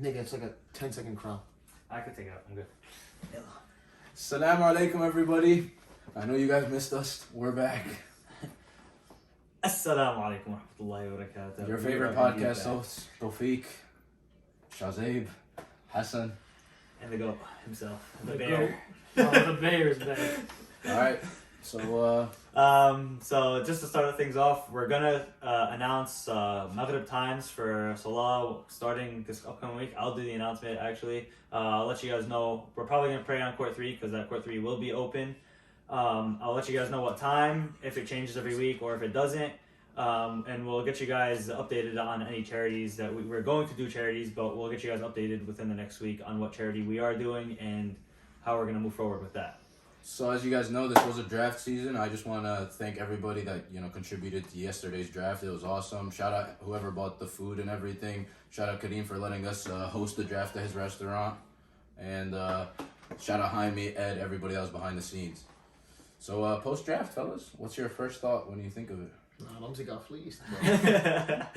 Nigga, it's like a 10-second crown. I could take it out. I'm good. Assalamu alaikum, everybody. I know you guys missed us. We're back. Assalamu alaikum wa rahmatullahi wa barakatuh. Your favorite podcast hosts, Tawfiq, Shazib, Hassan. And the goat himself. The The bear. The bear's back. Alright, so So just to start things off, we're gonna announce Maghrib times for Salah starting this upcoming week. I'll do the announcement actually. I'll let you guys know. We're probably gonna pray on Court 3 because that Court 3 will be open. I'll let you guys know what time, if it changes every week or if it doesn't. And we'll get you guys updated on any charities that we're going to do charities, but we'll get you guys updated within the next week on what charity we are doing and how we're gonna move forward with that. So as you guys know, this was a draft season. I just want to thank everybody that, contributed to yesterday's draft. It was awesome. Shout out whoever bought the food and everything. Shout out Kareem for letting us host the draft at his restaurant. And shout out Jaime, Ed, everybody that was behind the scenes. So post-draft, fellas, what's your first thought when you think of it? Ramsey got fleeced. I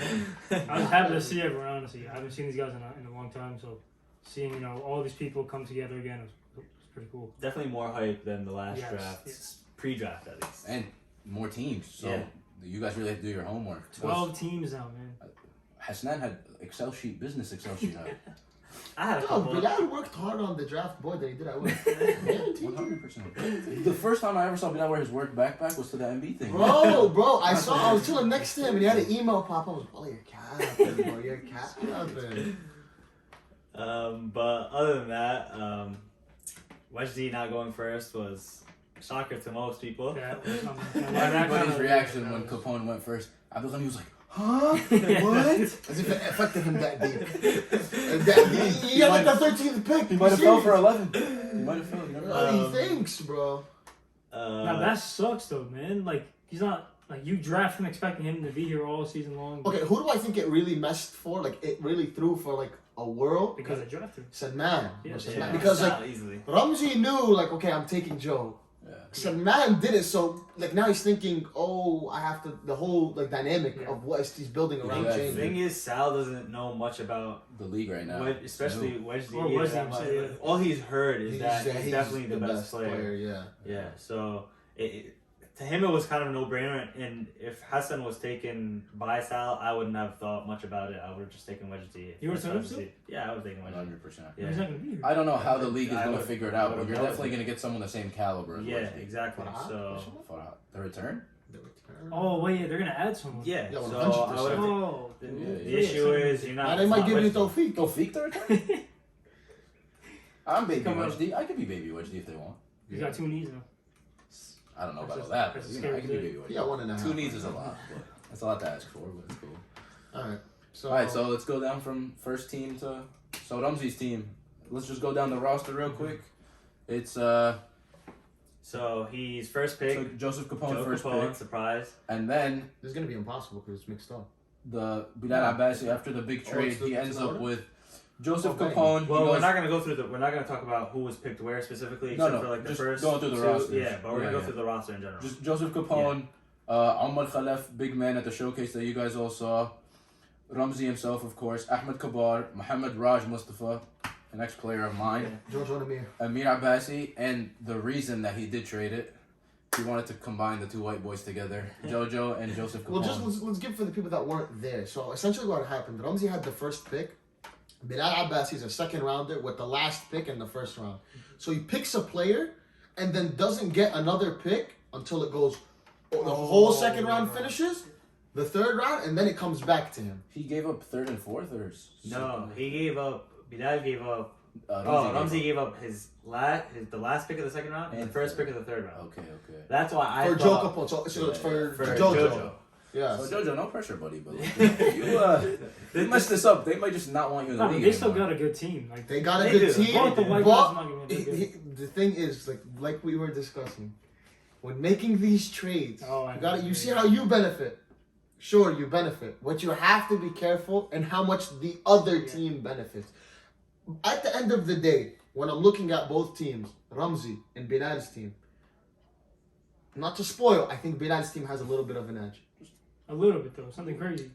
was happy to see everyone, honestly. I haven't seen these guys in a long time, so seeing, all these people come together again was pretty cool. Definitely more hype than the last Yes, draft, yes. pre-draft at least. And more teams. So Yeah. you guys really have to do your homework. 12 teams now, man. Hasnan had business Excel sheet out. I had a Dog, couple. Bilal worked hard on the draft board that he did at work. 100%. The first time I ever saw Bilal wear his work backpack was to the MB thing. Bro, I was chilling next to him and he had an email pop up. I was like, you're capping, bro, you're capping. But other than that, Wajdi not going first was a shocker to most people. Yeah, Everybody's reaction when Capone went first. Abdulghani was like, huh? What? As if it affected him that deep. He got like the 13th pick. He might have fell for 11. He might have fell. You never know. What he thinks, bro. Now that sucks though, man. Like he's not you draft him expecting him to be here all season long. Okay, who do I think it really messed for? Like it really threw for like a world Because they drafted him. Salman. Yeah, Salman. yeah. Because Not like easily. Ramsey knew like, okay, I'm taking Joe. Yeah. Salman did it, so like now he's thinking, oh, I have to. The whole like dynamic of what he's building around Yeah, The change. thing is, Sal doesn't know much about The league right now. especially Wajdi. Or Wajdi, much. yeah. All he's heard is that he's he's definitely the best player. Yeah. Yeah, so to him it was kind of a no-brainer, and if Hassan was taken by Sal, I wouldn't have thought much about it. I would have just taken Wajdi. You would've taken him too? Yeah, I would have taken Wajdi. 100%. Yeah. He's not gonna be here. I don't know how the league is I going to would- figure it I out, would but you're have definitely done going to get someone the same caliber as Yeah, Wajdi. exactly. So The return? Oh wait, yeah, they're gonna add someone. yeah, Yeah, so 100%. I would have. Oh. The issue is you're not. Now they it's might not give you Wajdi. Tawfiq. Tawfiq the return? I'm baby Come on. Wajdi. I could be baby Wajdi if they want. He's got 2 knees now. I don't know about all That's that, just- but that's I could be scary. baby Wajdi. Yeah, 1.5. 2 needs is a lot. But that's a lot to ask for, but it's cool. Alright. So, Alright, so let's go down from first team to Ramsey's team. Let's just go down the roster real quick. It's So he's first pick. so Joseph Capone Joe first Capone, pick, surprise. and then this is gonna be impossible because it's mixed up. the Bilal Abbasi after the big Oh, trade. it's the- He it's ends in up order? with Joseph Okay. Capone. He Well, we're goes- not gonna go through the. We're not gonna talk about who was picked where specifically, No, except no, for like the just first. going through the two. rosters. Yeah, but we're gonna Yeah, go yeah. through the roster in general. Just Joseph Capone, Omar Khalef, big man at the showcase that you guys all saw. Ramsey himself, of course. Ahmed Kabar, Mohammed Raj Mustafa, an ex-player of mine. Jojo Amir. Amir Abbasi, and the reason that he did trade it, he wanted to combine the two white boys together, Jojo and Joseph Capone. Well, just let's give for the people that weren't there. So essentially, what happened? Ramsey had the first pick. Bilal Abbasi is a second rounder with the last pick in the first round. So he picks a player and then doesn't get another pick until it goes. The whole second round finishes, the third round, and then it comes back to him. He gave up third and fourth, or No, he gave up. Bilal gave up. Ramsey Ramsey gave up the last pick of the second round and the And first third. pick of the third round. Okay, okay. That's why I For Joe thought Capone. So it's for for Jojo. Jojo. Yeah. So Jojo, no pressure, buddy, but like, you messed this up. They might just not want you in the No, but league they still anymore. got a good team. Like They got a They good do. team, both the white but guys not gonna be good. the thing is, like we were discussing, when making these trades, Oh, I you got know. you see how you benefit. Sure, you benefit, but you have to be careful and how much the other team benefits. At the end of the day, when I'm looking at both teams, Ramsey and Bilal's team, not to spoil, I think Bilal's team has a little bit of an edge. A little bit though, something crazy.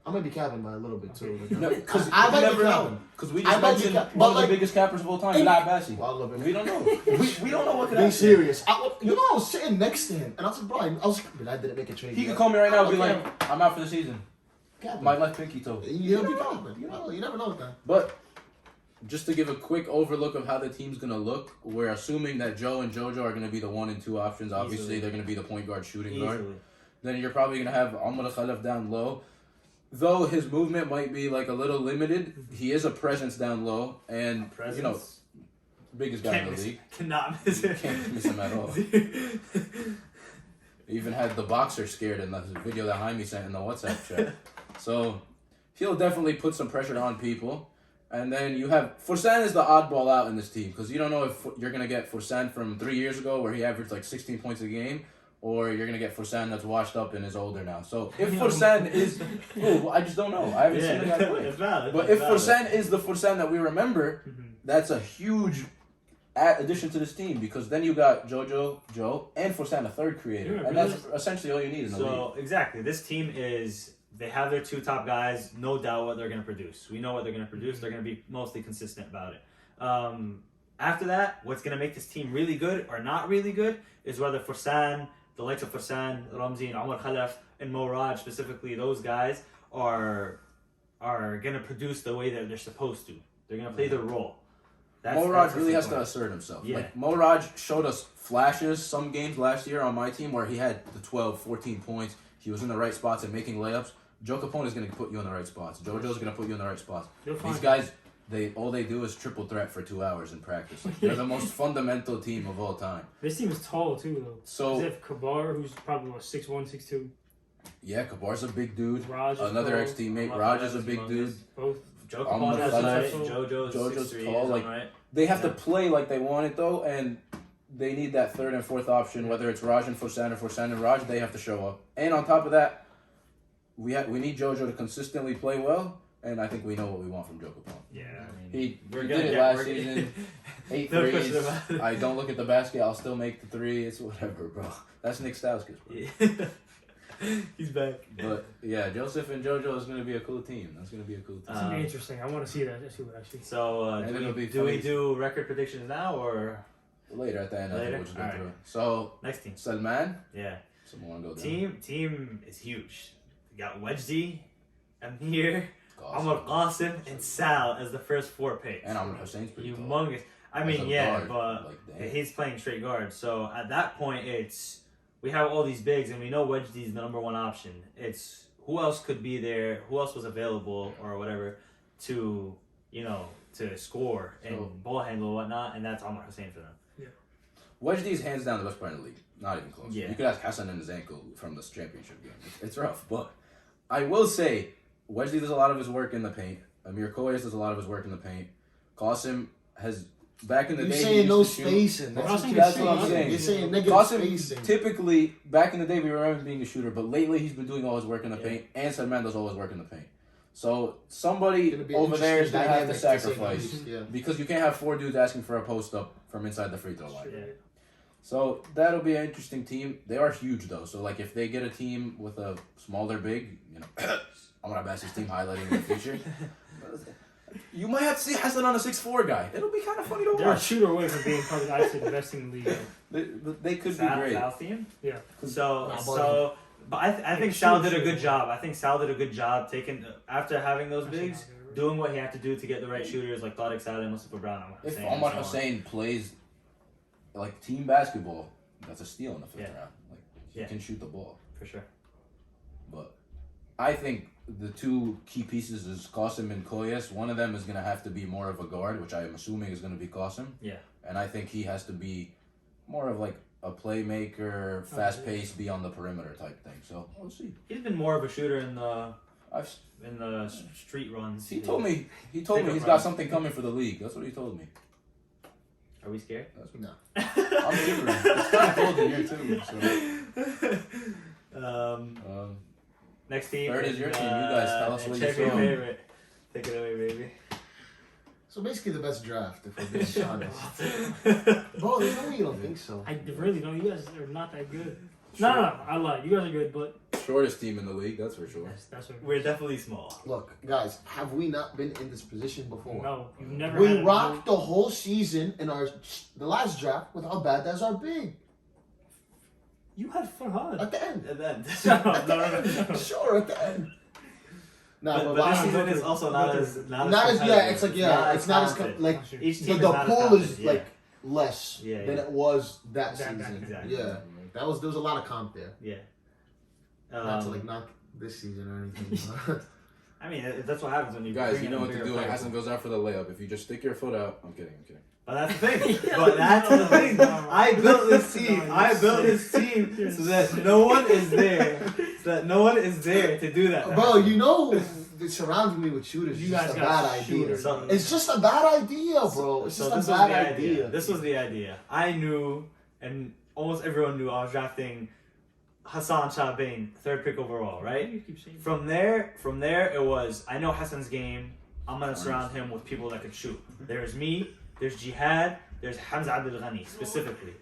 I might be capping by a little bit too. Because I might be never know. capping. Because we I just might be mentioned cap- one but of the biggest cappers of all time, Bilal Bassi. Well, I love him. We don't know. we don't know what could Being happen. serious. I was sitting next to him, and I was like, bro, I was like, I didn't make a trade. He yet. could call me right now and be Okay. like, I'm out for the season. Capping. My left pinky toe. He'll be capping. You never know with that. But just to give a quick overlook of how the team's going to look, we're assuming that Joe and JoJo are going to be the 1 and 2 options. Obviously, Easily. they're going to be the point guard shooting Easily. guard. Then you're probably going to have Amr Khalaf down low. Though his movement might be like a little limited, he is a presence down low. And, you know, biggest guy in the league. Cannot miss it. Can't miss him at all. Even had the boxer scared in the video that Jaime sent in the WhatsApp chat. So he'll definitely put some pressure on people. And then you have Fursan is the oddball out in this team because you don't know if you're going to get Fursan from 3 years ago where he averaged like 16 points a game, or you're going to get Fursan that's washed up and is older now. So if Fursan is... Ooh, I just don't know. I haven't seen the guy play. It's valid. But if Fursan is the Fursan that we remember, that's a huge addition to this team because then you got JoJo, Joe, and Fursan, a third creator. Yeah, and that's essentially all you need in the league. So, exactly. This team is... They have their 2 top guys. No doubt what they're going to produce. We know what they're going to produce. They're going to be mostly consistent about it. After that, what's going to make this team really good or not really good is whether Fursan, the likes of Fursan, Ramzi, and Omar Khalaf, and Mo Raj, specifically those guys, are going to produce the way that they're supposed to. They're going to play their role. Mo Raj really has to assert himself. Yeah. Like, Mo Raj showed us flashes some games last year on my team where he had the 12, 14 points. He was in the right spots and making layups. Joe Capone is going to put you in the right spots. JoJo's going to put you in the right spots. These guys, all they do is triple threat for 2 hours in practice. They're the most fundamental team of all time. This team is tall too, though. So they have Kabar, who's probably 6'1", 6'2". yeah, Kabar's a big dude. Raj is Another tall. ex-teammate. Raj is a big dude. Both. Joe Omar Capone is Khalaf. height. JoJo's 6'3", tall. Like, right? they have to play like they want it though, and they need that 3rd and 4th option. Whether it's Raj and Fursan or Fursan and Raj, they have to show up. And on top of that, we need JoJo to consistently play well, and I think we know what we want from Joe Capone. Yeah, I mean, He we're did gonna it get- last we're gonna- season. 8 No threes. question about it. I don't look at the basket. I'll still make the 3. It's whatever, bro. That's Nick Stauskas, bro. Yeah. He's back. But yeah, Joseph and JoJo is gonna be a cool team. That's gonna be a cool team. It's gonna be interesting. I want to see that. Actually. So, And it'll be do we funny. do record predictions now or Later at the end, I think Later? we'll just go Alright. through it. So next team? Salman, Yeah. someone wanna go down. Team is huge. We got Wajdi, Amir, Qasim. Amr Qasim, and Sal as the first 4 picks. And Amr Hussein's pretty tall. Humongous. I As mean, a yeah, guard, but like, damn. he's playing straight guard. So at that point, we have all these bigs, and we know Wajdi's the number 1 option. It's who else could be there, who else was available, or whatever, to score and So- ball handle and whatnot, and that's Amr Hussein for them. Wajdi's hands down the best player in the league. Not even close. Yeah. You could ask Hassan and his ankle from this championship game. It's rough, but I will say Wajdi does a lot of his work in the paint. Amir Koyes does a lot of his work in the paint. Qasim has back in the You're day. he saying used no to shoot. spacing. That's what That's you're what I'm saying. saying. You're saying negative Qasim, spacing. typically, back in the day, we remember him being a shooter, but lately he's been doing all his work in the Yeah. paint, and Salman does all his work in the paint. So somebody Gonna be an over there is interesting going to have to dynamic, say the sacrifice. least. Yeah. Because you can't have 4 dudes asking for a post-up from inside the free throw line. Yeah. So that'll be an interesting team. They are huge, though. So, like, if they get a team with a smaller big, I'm going to have Bassi's team highlighting in the future. You might have to see Hassan on a 6'4" guy. It'll be kind of funny to They're a watch. shooter away from being probably, I'd say, the best team in the league. They could be Sal's great. team? Yeah. But I think Sal did a good job. I think Sal did a good job taking after having those bigs, doing what he had to do to get the right shooters like Thaddeus Saleh and Mustafa Brown. If Hussein Omar and so on. Hussein plays like team basketball, that's a steal in the 5th Yeah. round. Like, he Yeah. can shoot the ball. For sure. But I think the 2 key pieces is Qasim and Koyes. One of them is going to have to be more of a guard, which I am assuming is going to be Qasim. Yeah. And I think he has to be more of like a playmaker, fast-paced, be on the perimeter type thing. So we'll see. He's been more of a shooter in the I've street runs. He told me Pick up he's got runs. something coming for the league. That's what he told me. Are we scared? No. I'm shivering. It's kind of cold in here too. So. Next team. 3rd is your team. You guys tell us what you check your saw. favorite. Take it away, baby. So basically the best draft, if we're being honest. Bro, there's no way you don't think so. I really don't. You guys are not that good. No, I lied. You guys are good, but shortest team in the league, that's for sure. That's what We're definitely small. Look, guys, have we not been in this position before? No, you've never. We had rocked the whole season in the last draft with how bad that's our big You had fun, huh? at the end. And then, No. Sure, at the end. Nah, but last this season, season is also not as yeah, it's like it's not as talented. like Each the, team the is not as pool talented, is yeah. like less Yeah, than yeah. it was that That- season. exactly. Yeah, there was a lot of comp there. Yeah. Not to like knock this season or anything. I mean, that's what happens when you Guys, bring you in know a what to bigger do when player. Hassan goes out for the layup. If you just stick your foot out, I'm kidding. But that's the thing. But that's the thing. I built this team. I built this team so that no one is there. So that no one is there to do that. Bro, you know, surrounding me with shooters You is guys just a got bad idea. shooters. So- It's just a bad idea, bro. It's So just this a was bad the idea. This was the idea. I knew, and almost everyone knew, I was drafting Hassan Shabain, 3rd pick overall, right? You keep saying From there, it was, I know Hassan's game. I'm going to surround him with people that can shoot. There's me, there's Jihad, there's Hamza Abdel Ghani, specifically.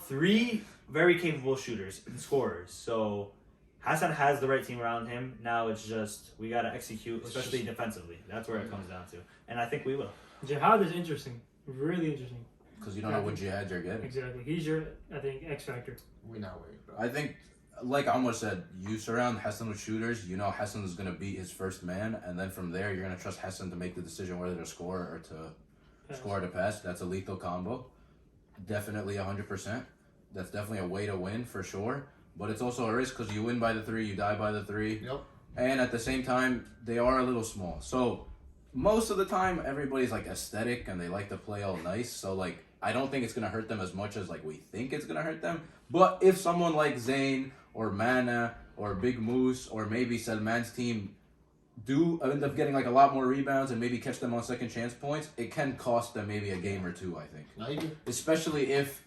3 very capable shooters and scorers. So Hassan has the right team around him. Now it's just, we got to execute, especially defensively. That's where it comes down to. And I think we will. Jihad is interesting, really interesting. Because you don't know what jihad you're getting. Exactly, he's your, I think, X factor. We not worried, bro. I think, like Amr said, you surround Hassan with shooters. You know Hassan is going to be his first man. And then from there, you're going to trust Hassan to make the decision whether to score or to score or to pass. That's a lethal combo. Definitely 100%. That's definitely a way to win for sure. But it's also a risk because you win by the 3, you die by the 3. Yep. And at the same time, they are a little small. So most of the time, everybody's like aesthetic and they like to play all nice. So like, I don't think it's going to hurt them as much as like we think it's going to hurt them. But if someone like Zayn or Mana or Big Moose or maybe Salman's team do end up getting like a lot more rebounds and maybe catch them on second chance points, it can cost them maybe a game or 2, I think. Now you can. Especially if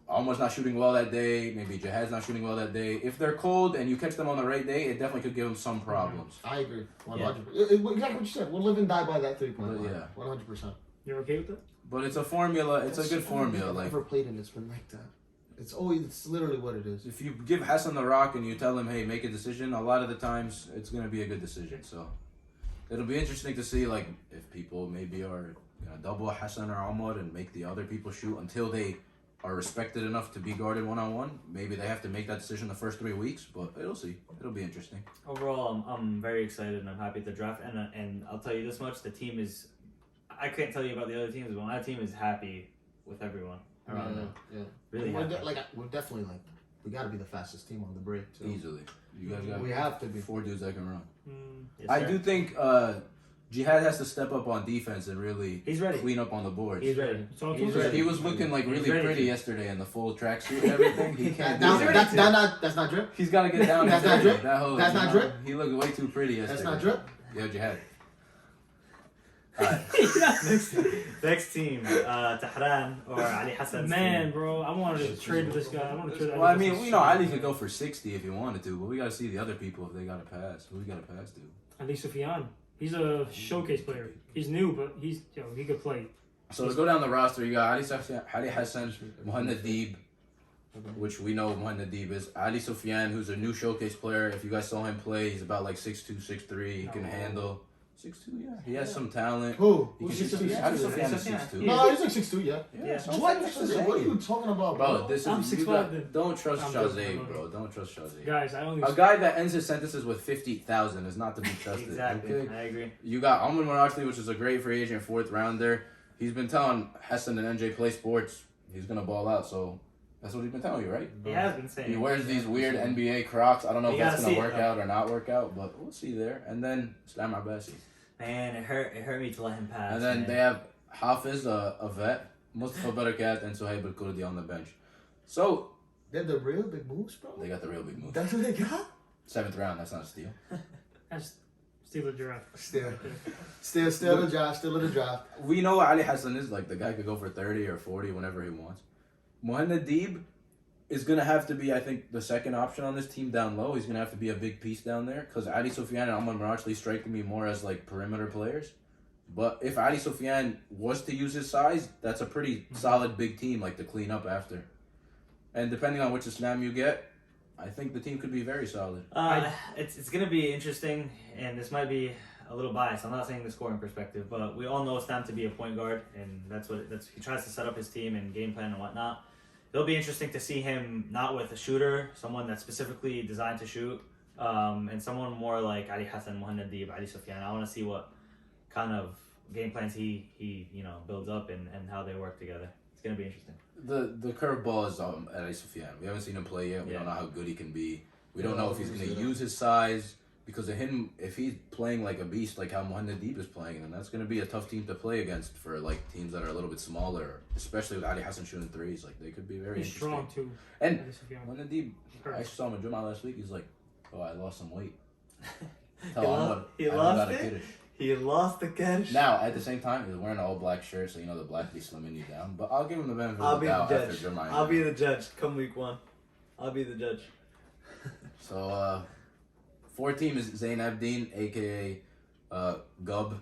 Almost not shooting well that day, maybe Jihad's not shooting well that day. If they're cold and you catch them on the right day, it definitely could give them some problems. I agree. 100%. Exactly what you said. We'll live and die by that 3-point line. Yeah. 100%. You're okay with that? But it's a formula. It's a good formula. I've Like never played and it's been like that. It's literally what it is. if you give Hassan the rock and you tell him, hey, make a decision, a lot of the times it's gonna be a good decision. So it'll be interesting to see like if people maybe are gonna double Hassan or Ahmad and make the other people shoot until they are respected enough to be guarded one-on-one. Maybe they have to make that decision the first 3 weeks, but it'll see. It'll be interesting. Overall, I'm very excited and I'm happy at the draft. And I'll tell you this much: the team is. I can't tell you about the other teams, but my team is happy with everyone around them. Yeah. Really we're, happy. we're definitely like we got to be the fastest team on the break too. Easily. You guys got We have to be. 4 dudes that can run. Yes, I sir. do think Jihad has to step up on defense and really He's ready. clean up on the boards. He's ready. It's all He's tools. ready. He was looking like He's really ready pretty to. yesterday in the full tracksuit and everything. He can't do That's that. that's not drip. He's got to get down. That's and not dirty. drip? That whole, That's not drip? He looked way too pretty yesterday. That's not drip. Yeah, Jihad. Next team, Tehran or Ali Hassan's Man, team. bro, I wanted to trade with this guy. I want to trade. Well, I mean, we know Ali could go for 60 if he wanted to, but we got to see the other people if they got to pass. Who we got to pass to? Ali Sufyan. He's a showcase player. He's new, but he could play. So to go down the roster, you got Ali Hassan, Mohamed Deeb, which we know Mohamed Deeb is. Ali Sufyan, who's a new showcase player. If you guys saw him play, he's about like 6'2", 6'3". He can handle 6'2", yeah. He has some talent. Who? He Who's can shoot. 6'2"? Ali Sufyan is Sufyan. 6'2". No, he's like 6'2", yeah. Yeah. What? What are you talking about, Bro, bro? this I'm is you 6'5", got, then. don't trust I'm Shazay, joking. bro. Don't trust Shazay. Guys, I only. A guy that ends his sentences with 50,000 is not to be trusted. Exactly. Okay? I agree. You got Amman Marashli, which is a great free agent, 4th rounder. He's been telling Hassan and NJ play sports. He's gonna ball out, so that's what he's been telling you, right? He has been saying. He wears these weird NBA Crocs. I don't know You if that's gotta gonna see work it, though. out or not work out, but we'll see there. And then Islam Abbasi. Man, it hurt me to let him pass. And then man. they have Hafiz, a vet, Mustafa Barakat, and Sohaib Al Kurdi on the bench. So They're the real big moves, bro. they got the real big move. That's what they got. 7th round, that's not a steal. That's steal the draft. Still the draft. Still in the draft. We know what Ali Hassan is like. The guy could go for 30 or 40 whenever he wants. Mohamed Deeb is going to have to be, I think, the second option on this team down low. He's going to have to be a big piece down there because Ali Sufyan and Amman Marashli strike me more as like perimeter players. But if Ali Sufyan was to use his size, that's a pretty solid big team like to clean up after. And depending on which Islam you get, I think the team could be very solid. It's gonna be interesting, and this might be a little biased. I'm not saying the scoring perspective, but we all know Stam to be a point guard, and that's he tries to set up his team and game plan and whatnot. It'll be interesting to see him not with a shooter, someone that's specifically designed to shoot, and someone more like Ali Hassan, Mohamed Deeb, Ali Sufyan. I want to see what kind of game plans he builds up and how they work together. It's gonna be interesting. The curveball is Ali Sufyan. We haven't seen him play yet. We don't know how good he can be. We don't know if he's going to use his size. Because of him, if he's playing like a beast, like how Mohamed Deeb is playing, then that's going to be a tough team to play against for like teams that are a little bit smaller, especially with Ali Hassan shooting threes. Like they could be very He's interesting. strong too. And Mohamed Deeb, I actually saw him in Jummah last week. He's like, "Oh, I lost some weight." He lost it. He lost the cash. Now, at the same time, he's wearing an all-black shirt, so the black be slimming you down. But I'll give him the benefit of the doubt after Jummah. I'll be the judge come week 1. I'll be the judge. So, 4th team is Zain Abdin, a.k.a. Gub.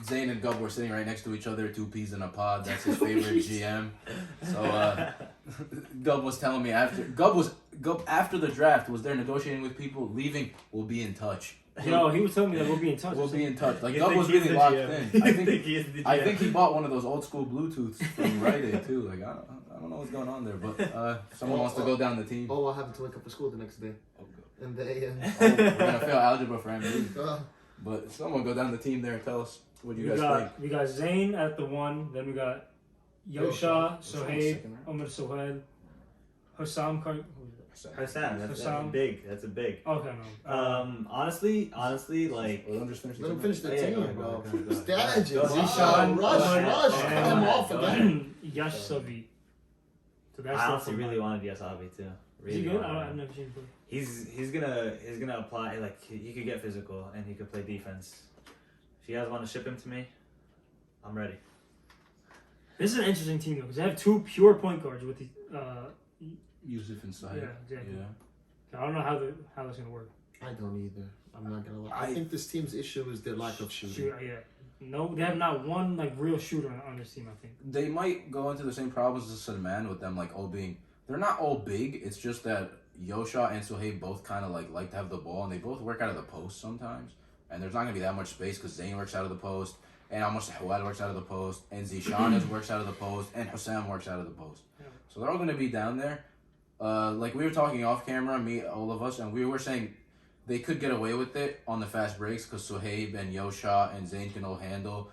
Zain and Gub were sitting right next to each other, 2 peas in a pod. That's his favorite GM. So, Gub was telling me after the draft was there negotiating with people, leaving, we'll be in touch. Yo, he was telling me that we'll be in touch. We'll be in touch. Like, You Gub think was he's really the locked GM? in. I I think he bought one of those old school Bluetooths from Rite Aid too. Like I don't know what's going on there, but if someone wants to go down the team. Oh, I have to wake up for school the next day. In the AM. We're gonna fail algebra for MD. But someone go down the team there and tell us what you guys think. We got Zayn at the 1, then we got Yosha, Sohaib, Omar Sohail, Hussam Hassan, that's big. That's a big. Okay, no. Honestly, like. Well, just finish Let him finish the Yeah, team, go ahead, bro. go ahead. Strategy. Go ahead. Zishan, Rush. Cut him off again. Yash Savi. So that's I honestly really wanted Yasabi too. Really Is he good? wanted him. I've never seen him play. He's gonna apply, like he could get physical and he could play defense. If you guys want to ship him to me, I'm ready. This is an interesting team though, because they have 2 pure point guards with the. Yusuf and Sahib. Yeah, exactly. Yeah. I don't know how that's gonna work. I don't either. I'm not gonna lie. I think this team's issue is their lack of shooting. Yeah. No, they have not one like real shooter on this team. I think They might go into the same problems as Salman with them, like all being. They're not all big. It's just that Yosha and Sohaib both kind of like to have the ball, and they both work out of the post sometimes. And there's not gonna be that much space because Zayn works out of the post, and almost Hawad works out of the post, and Zishan works out of the post, and Hussam works out of the post. Yeah. So they're all gonna be down there. Like we were talking off camera, all of us, and we were saying they could get away with it on the fast breaks because Sohaib and Yosha and Zayn can all handle.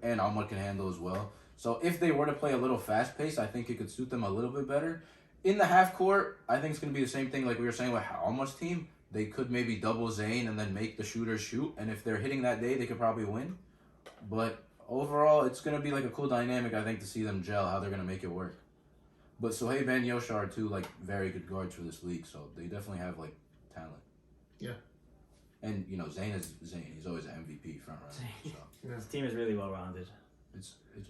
And Ahmad can handle as well. So if they were to play a little fast pace, I think it could suit them a little bit better. In the half court, I think it's going to be the same thing like we were saying with Ahmad's team. They could maybe double Zayn and then make the shooters shoot. And if they're hitting that day, they could probably win. But overall, it's going to be like a cool dynamic, I think, to see them gel, how they're going to make it work. But Sohaib and Yosha are 2 like very good guards for this league, so they definitely have like talent. Yeah. And Zayn is Zayn. He's always an MVP front runner. So This team is really well rounded.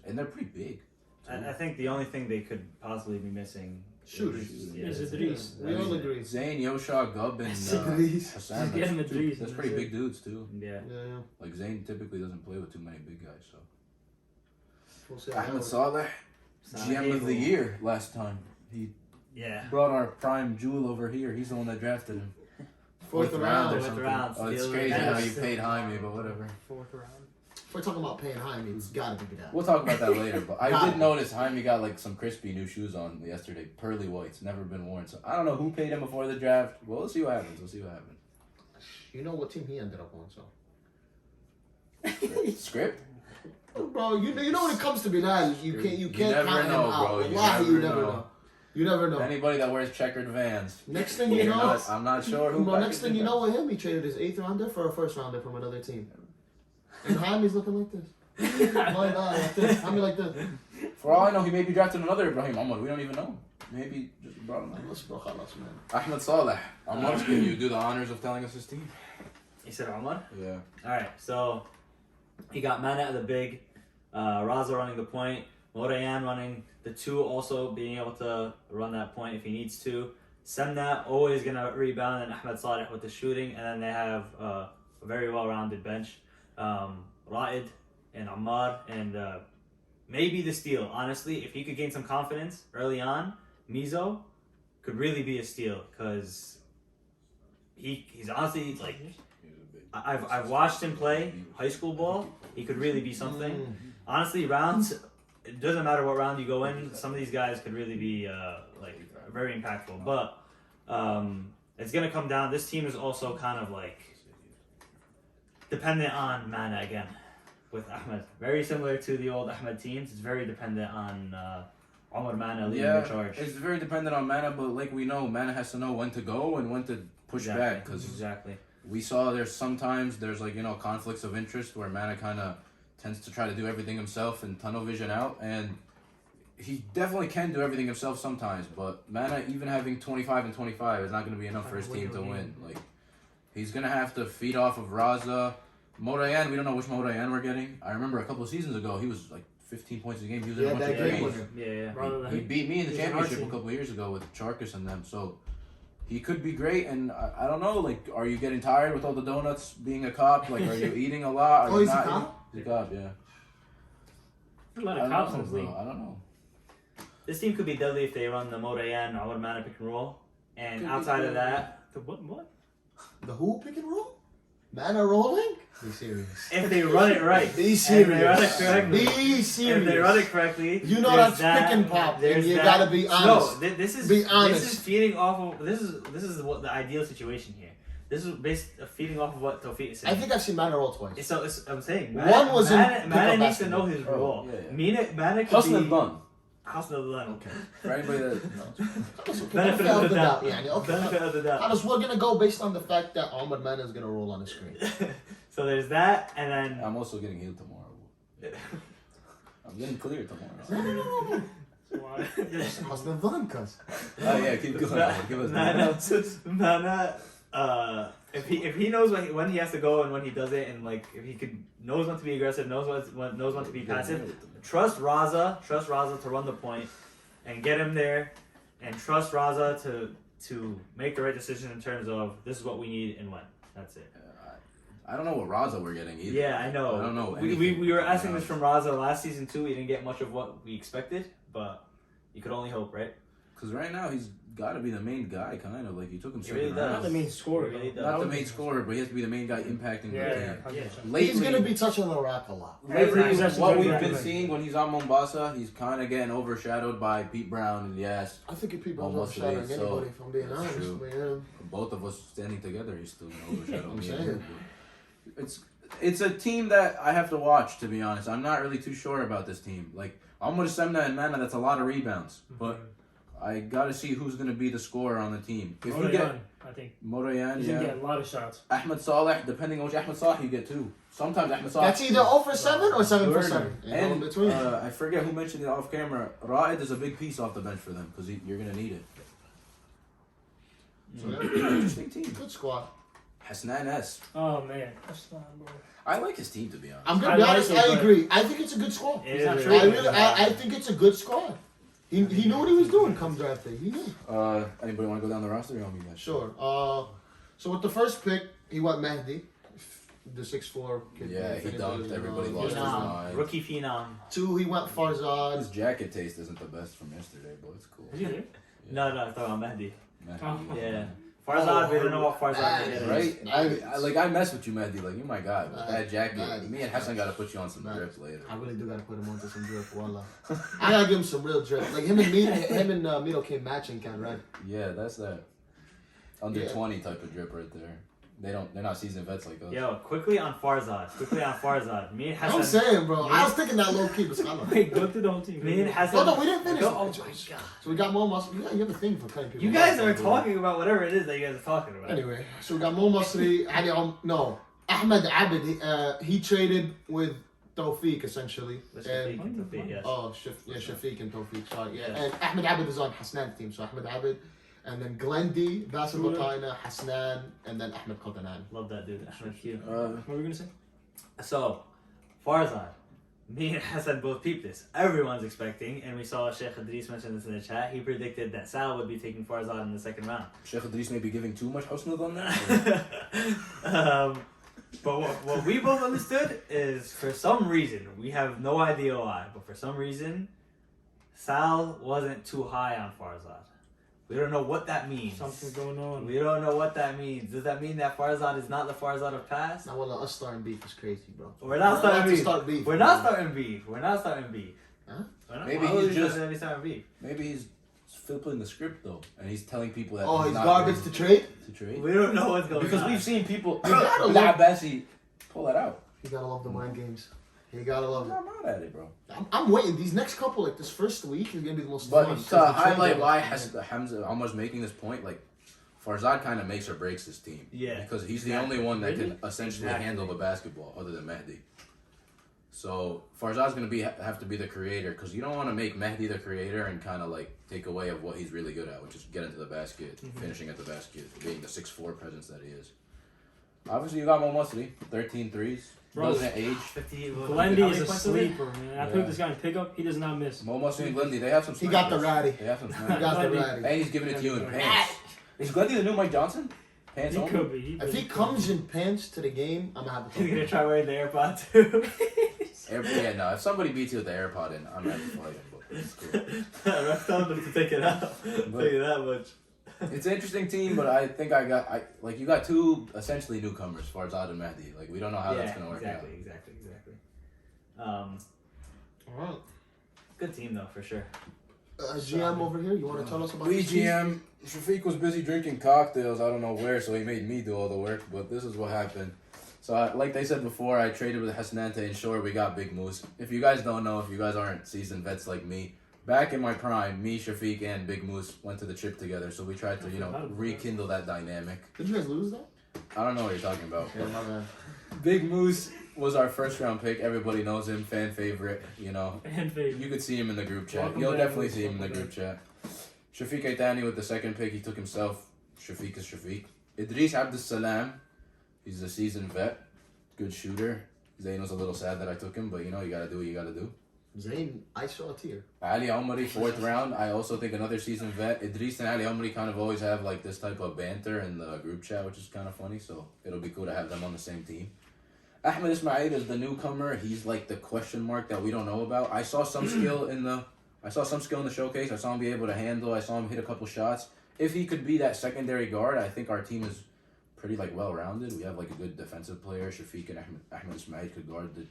and they're pretty big. I think the only thing they could possibly be missing Shooters. is Idris. We all agree. Zayn, Yosha, Gub, and Idris. Hassan. Get him Idris, That's and pretty that's big dudes too. Yeah. Yeah. Like Zayn typically doesn't play with too many big guys. So We'll see how that Ahmed works. Saleh, GM of the year last time. He Yeah. brought our prime jewel over here. He's the one that drafted him. Fourth round. or Fourth something. round, Oh, it's still crazy in how that. you paid Jaime, but whatever. 4th round. If we're talking about paying Jaime, it's gotta be that. We'll talk about that later. But I Got did it. notice Jaime got like some crispy new shoes on yesterday, pearly whites, never been worn. So I don't know who paid him before the draft. Well, we'll see what happens. You know what team he ended up on, so. Script? Bro, you know when it comes to Bilal, you can't never count him know, out. bro. Wallahi, you never know. You never know. Anybody that wears checkered Vans. Next thing you know, I'm not sure who. well, next thing you know with him, he traded his 8th rounder for a 1st rounder from another team. And Jaime's looking like this. My God, like this. Jaime like this. For all I know, he may be drafting another Ibrahim Ahmad. We don't even know. Maybe just brought him. Let's go, khalas, man. Ahmed Saleh. Ahmad, can you do the honors of telling us his team? You said Omar? Yeah. Alright, so he got Mana at the big, Raza running the point, Morayan running the 2, also being able to run that point if he needs to. Semna always gonna rebound, and Ahmed Saleh with the shooting, and then they have a very well-rounded bench. Ra'id and Ammar, and maybe the steal. Honestly, if he could gain some confidence early on, Mizo could really be a steal because he's honestly like I've watched him play high school ball. He could really be something. Honestly, rounds. It doesn't matter what round you go in. Some of these guys could really be like very impactful. But it's gonna come down. This team is also kind of like dependent on Mana again with Ahmed. Very similar to the old Ahmed teams. It's very dependent on Omar Mana leading the charge. It's very dependent on Mana, but like we know, Mana has to know when to go and when to push back. Because we saw there's like, you know, conflicts of interest where Mana kind of tends to try to do everything himself and tunnel vision out, and he definitely can do everything himself sometimes, but Mana, even having 25 and 25 is not going to be enough for his team to win. Like, he's going to have to feed off of Raza. Morayan, we don't know which Morayan we're getting. I remember a couple of seasons ago, he was like 15 points a game. He was in a bunch of games. He beat me in the championship a couple of years ago with Charkis and them, so he could be great, and I don't know, like, are you getting tired with all the donuts being a cop? Like, are you eating a lot? He's a cop? He's a cop, yeah. A lot of cops in this league. I don't know. This team could be deadly if they run the Morayan Omar Mana pick and roll. And outside of that, The what? The who pick and roll? Mana rolling? Be serious. if they run it right, Be if they run it serious. correctly, Be serious. if they run it correctly, You know there's that's pick and pop, and there's you that. gotta be honest. No, this is Be honest. This is feeding off of this is what the ideal situation here. This is based feeding off of what Tawfiq is saying. I think I've seen Mana roll twice. So I'm saying One was in Mana pickup needs to basketball. know his role. Yeah. Mana could Hustle be and done. Hustle and done. Okay. For anybody that Benefit of the doubt. Yeah, okay. Benefit of the doubt. Honest, we're gonna go based on the fact that Ahmad Mana is gonna roll on the screen. So there's that, and then I'm also getting healed tomorrow. I'm getting clear tomorrow. Hustle and done, cuz. Oh yeah, keep going. Give us Mana, if he knows when he has to go and when he does it, and like if he knows when to be aggressive, knows when to be passive. Trust Raza to run the point and get him there, and trust Raza to make the right decision in terms of this is what we need and when. That's it. I don't know what Raza we're getting either. Yeah, I know. I don't know. We were asking this from Raza last season too. We didn't get much of what we expected, but you could only hope, right? Because right now he's got to be the main guy, kind of like you took him. He really second does. round. Not the main scorer. Really does. Not the main scorer, but he has to be the main guy impacting the team. Yeah. Lately, He's gonna be touching the rack a lot. lately, Exactly. what we've Exactly. been seeing when he's on Mombasa, he's kind of getting overshadowed by Pete Brown and Yas. I think if people are Almost overshadowing late, so anybody, if I'm being that's honest. true. But, yeah. Both of us standing together, he's still gonna overshadow I'm me. saying. It's a team that I have to watch, to be honest. I'm not really too sure about this team. Like, Amr Semna and Mana, that's a lot of rebounds. But I gotta see who's gonna be the scorer on the team. If we get I think Morayan, he's gonna get a lot of shots. Ahmed Saleh, depending on which Ahmed Saleh you get too. Sometimes Ahmed Saleh. That's either 0 for 7 or 7 for 7. And in between. I forget who mentioned it off camera. Ra'id is a big piece off the bench for them because you're gonna need it. So interesting team. Good squad. Hasnan S. Oh man, that's not bro. I like his team, to be honest. I'm gonna be I like honest. it, I but- agree. I think it's a good squad. It is not a true. really good I think it's a good squad. He knew what he was doing come draft day. He knew. Anybody want to go down the roster? Or you want me to? Sure. So with the first pick, he went Mehdi, the 6'4" kid. Yeah, he dunked. Everybody lost his Phenom, mind. rookie phenom. 2, he went Farzad. His jacket taste isn't the best from yesterday, but it's cool. Is he there? No, I'm talking about Mehdi. Oh. Yeah. Farzad, we don't know what Farzad is. Right? Nice. I mess with you, Mehdi. Like, you're my guy. With Nice. that jacket. Nice. Me and Hassan gotta put you on some Nice. drip later. I really do gotta put him onto some drip. Wallah. I gotta give him some real drip. Like him and Mito came matching, kind of right. Yeah, that's that under Yeah. 20 type of drip right there. They're not seasoned vets like us. Yo, quickly on Farzad. Me and Hassan. I'm saying, bro. I was thinking that low key, but scholar. Wait, go through the whole team. Me and Hassan. Oh no, we didn't finish. Oh my god. So we got Mo Masri. You have a thing for cutting people. You guys off, are bro. talking about whatever it is that you guys are talking about. Anyway, so we got Mo Masri, Ahmed Abid. He traded with Tawfiq essentially. With Shafiq and Tawfiq, yes. Shafiq and Tawfiq. Sorry, yeah. Yes. And Ahmed Abid is on Hasnan's team. So Ahmed Abid, and then Glendy, Basil Bataina, Hasnan, and then Ahmed Qadanan. Love that dude. Ahmed Q. What were we gonna say? So, Farzad. Me and Hassan both peeped this. Everyone's expecting, and we saw Sheikh Idris mention this in the chat. He predicted that Sal would be taking Farzad in the second round. Sheikh Idris may be giving too much husnul on that. But what we both understood is, for some reason, we have no idea why, but for some reason, Sal wasn't too high on Farzad. We don't know what that means. Something's going on. We don't know what that means. Does that mean that Farzad is not the Farzad of past? Now, well, us starting beef is crazy, bro. We're not starting beef. Start beef. We're not starting beef. We're not starting beef. Huh? Maybe he's just starting beef. maybe he's flipping the script though, and he's telling people that Oh, he's he's not garbage ready to trade? to trade. We don't know what's going Because on. we've seen people gotta with love- Abbasi pull that out. You gotta love the mind games. You gotta love I'm it. not mad at it, bro. I'm waiting. These next couple, like this first week, is gonna be the most But fun. to 'cause the trade highlight deadline- why Hamza almost making this point, like Farzad kind of makes or breaks his team. Yeah. Because he's Exactly. the only one that Really? can essentially Exactly. handle the basketball other than Mehdi. So Farzad's gonna have to be the creator because you don't want to make Mehdi the creator and kind of like take away of what he's really good at, which is getting to the basket, finishing at the basket, being the 6'4" presence that he is. Obviously, you got Mo Musli, 13 threes. Bro, Doesn't age. 50, Glendy is a sleeper, man. I Yeah. put this guy in pickup. He does not miss. Mo Musli and Glendy, they have some. He got the snipers. ratty. They have some. He snipers. got the Glendy. ratty. And he's giving it to you in pants. Is Glendy the new Mike Johnson? Pants He only? could be. If he comes in pants to the game, I'm gonna have to He's talk. gonna try wearing the AirPod too. Yeah, no. If somebody beats you with the AirPod in, I'm happy to fight him. But it's cool. I'm telling them to take it out. Tell you that much. It's an interesting team, but I think you got two essentially newcomers, Farzad and Mehdi. Like we don't know how that's gonna work exactly. Alright. Good team though, for sure. GM over here, you wanna tell us out. about this team? BGM, Shafiq was busy drinking cocktails. I don't know where, so he made me do all the work. But this is what happened. So, like they said before, I traded with Hasnan to ensure we got Big Moose. If you guys don't know, if you guys aren't seasoned vets like me, back in my prime, me, Shafiq, and Big Moose went to the trip together. So we tried to, rekindle that dynamic. Did you guys lose that? I don't know what you're talking about. Yeah, my bad. Big Moose was our first round pick. Everybody knows him, fan favorite. And favorite. You could see him in the group chat. Welcome You'll back, definitely Moose. see him in the Welcome group chat. Shafiq Aitani with the second pick. He took himself. Shafiq is Shafiq. Idris Abdus Salam. He's a seasoned vet. Good shooter. Zayn was a little sad that I took him, but you gotta do what you gotta do. Zayn, I saw a tear. Ali Omari, fourth round. I also think another seasoned vet. Idris and Ali Omari kind of always have like this type of banter in the group chat, which is kind of funny. So it'll be cool to have them on the same team. Ahmed Ismail is the newcomer. He's like the question mark that we don't know about. I saw some skill in the showcase. I saw him be able to handle. I saw him hit a couple shots. If he could be that secondary guard, I think our team is pretty like well rounded. We have like a good defensive player. Shafiq and Ahmed Ismail could guard the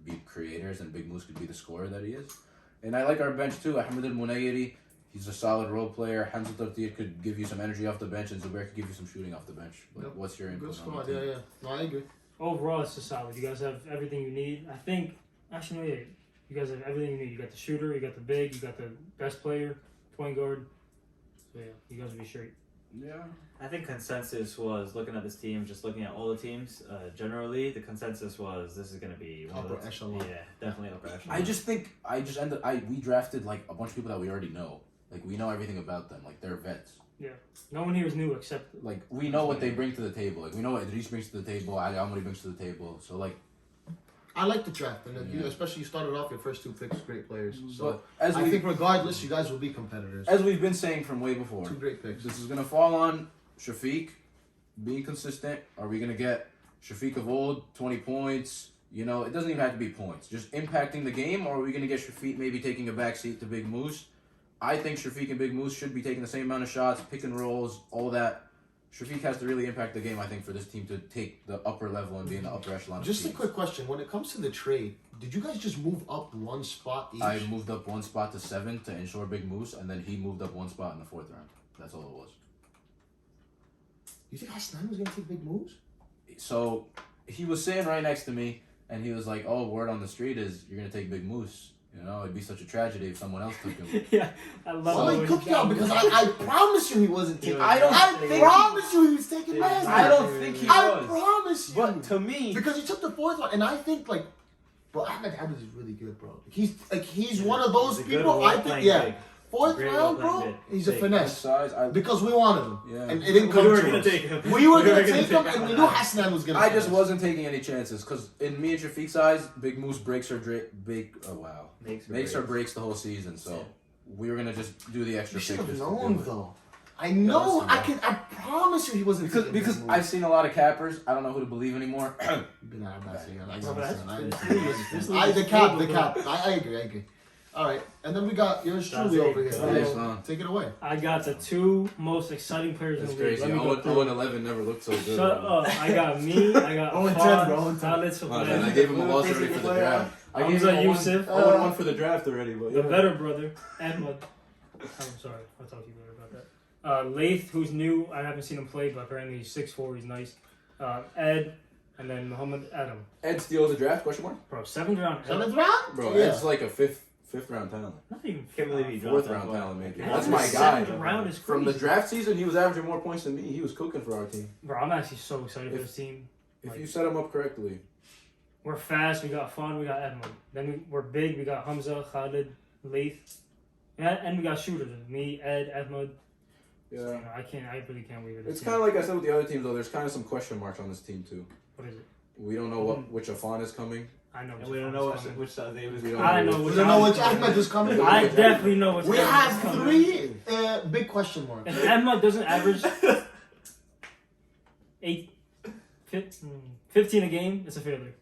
be creators, and Big Moose could be the scorer that he is. And I like our bench too. Ahmed Al Munayiri, he's a solid role player. Hamza Tartir could give you some energy off the bench, and Zubair could give you some shooting off the bench. But Yep. what's your Good input on squad, the team? yeah. No, I agree. Overall, it's just solid. You guys have everything you need. I think, actually, no, yeah. You guys have everything you need. You got the shooter, you got the big, you got the best player, point guard. So, yeah, you guys will be straight. Yeah. I think consensus was looking at this team, just looking at all the teams. Generally, the consensus was this is going to be one Upper of the, echelon. Yeah, definitely upper echelon. I just think we drafted like a bunch of people that we already know. Like we know everything about them. Like they're vets. No one here is new except Like we know what they bring to the table. Like we know what Idris brings to the table. Ali Amri brings to the table. So like, I like the draft, and Yeah. especially you started off your first two picks, great players. So but as I we think regardless, you guys will be competitors. as we've been saying from way before, Two great picks. this is gonna fall on Shafiq being consistent. Are we gonna get Shafiq of old, 20 points? It doesn't even have to be points. Just impacting the game, or are we gonna get Shafiq maybe taking a backseat to Big Moose? I think Shafiq and Big Moose should be taking the same amount of shots, pick and rolls, all that. Shafiq has to really impact the game, I think, for this team to take the upper level and be in the upper echelon. of Just a teams. quick question: when it comes to the trade, did you guys just move up one spot each? I moved up one spot to 7 to ensure Big Moose, and then he moved up one spot in the 4th round. That's all it was. You think Hassan was gonna take big moves? So he was sitting right next to me, and he was like, "Oh, word on the street is you're gonna take Big Moose. It'd be such a tragedy if someone else took him." yeah, I love Well, it he when cooked you you out got- because I promise you he wasn't taking. I don't I think- promise you he was taking Messi. I don't think he I was. promise you. But to me, Because he took the 4th one, and I think bro, Ahmed Hamid is really good, bro. He's one of those He's a good people. I role-playing think, big. 4th Great round, role-playing bro. big. He's a Big. finesse size, because we wanted him, Yeah. and it didn't We come were to gonna us. take him. We were gonna gonna take him, take and we him. knew Hassan was gonna. I take just us. wasn't taking any chances because in me and Shafiq's eyes, Big Moose breaks or makes or breaks the whole season. So we were gonna just do the extra You should pick. have just to known do it. though. I know. listen, I promise you, he wasn't taking Because big I've moves. seen a lot of cappers. I don't know who to believe anymore. Nah, I'm not saying that. No, but I that's- the cap. I agree. All right, and then we got yours That's truly it. over here. Oh. Nice, huh? Take it away. I got the two most exciting players That's in the league. crazy. Let me go through. 0-11 never looked so good. Shut up. I got me. I got 0-10, Fon, bro, 0-10. Khalid, Oh, man, I gave him a loss already for the draft. I gave Hamza him Yusuf. 1 for the draft already. But the yeah. better brother, Ahmad. I'm sorry. I'll talk to you later about that. Laith, who's new. I haven't seen him play, but apparently he's 6'4". He's nice. Ed, and then Muhammad Adam. Ed steals the draft? Question mark? Bro, 7th round. Seventh round, Bro, Yeah. Ed's like a fifth round talent. Not even Can't believe he dropped 4th that round one. talent, maybe. Yeah, That's the my guy. 7th round is crazy. From the draft season, he was averaging more points than me. He was cooking for our team. Bro, I'm actually so excited for this team. If you set him up correctly. We're fast. We got Fon. We got Ahmad. Then we're big. We got Hamza, Khalid, Laith. Yeah, and we got shooters. Me, Ed, Ahmad. Yeah. You know, I really can't wait for this It's team. kind of like I said with the other teams, though. There's kind of some question marks on this team, too. What is it? We don't know which Afan is coming. I know. And we don't know which side they was We going. don't I know We which. don't know which Ahmed is coming. I definitely know which. We Ahmad have is coming. 3 big question marks. If Ahmad doesn't average 15 a game, it's a failure.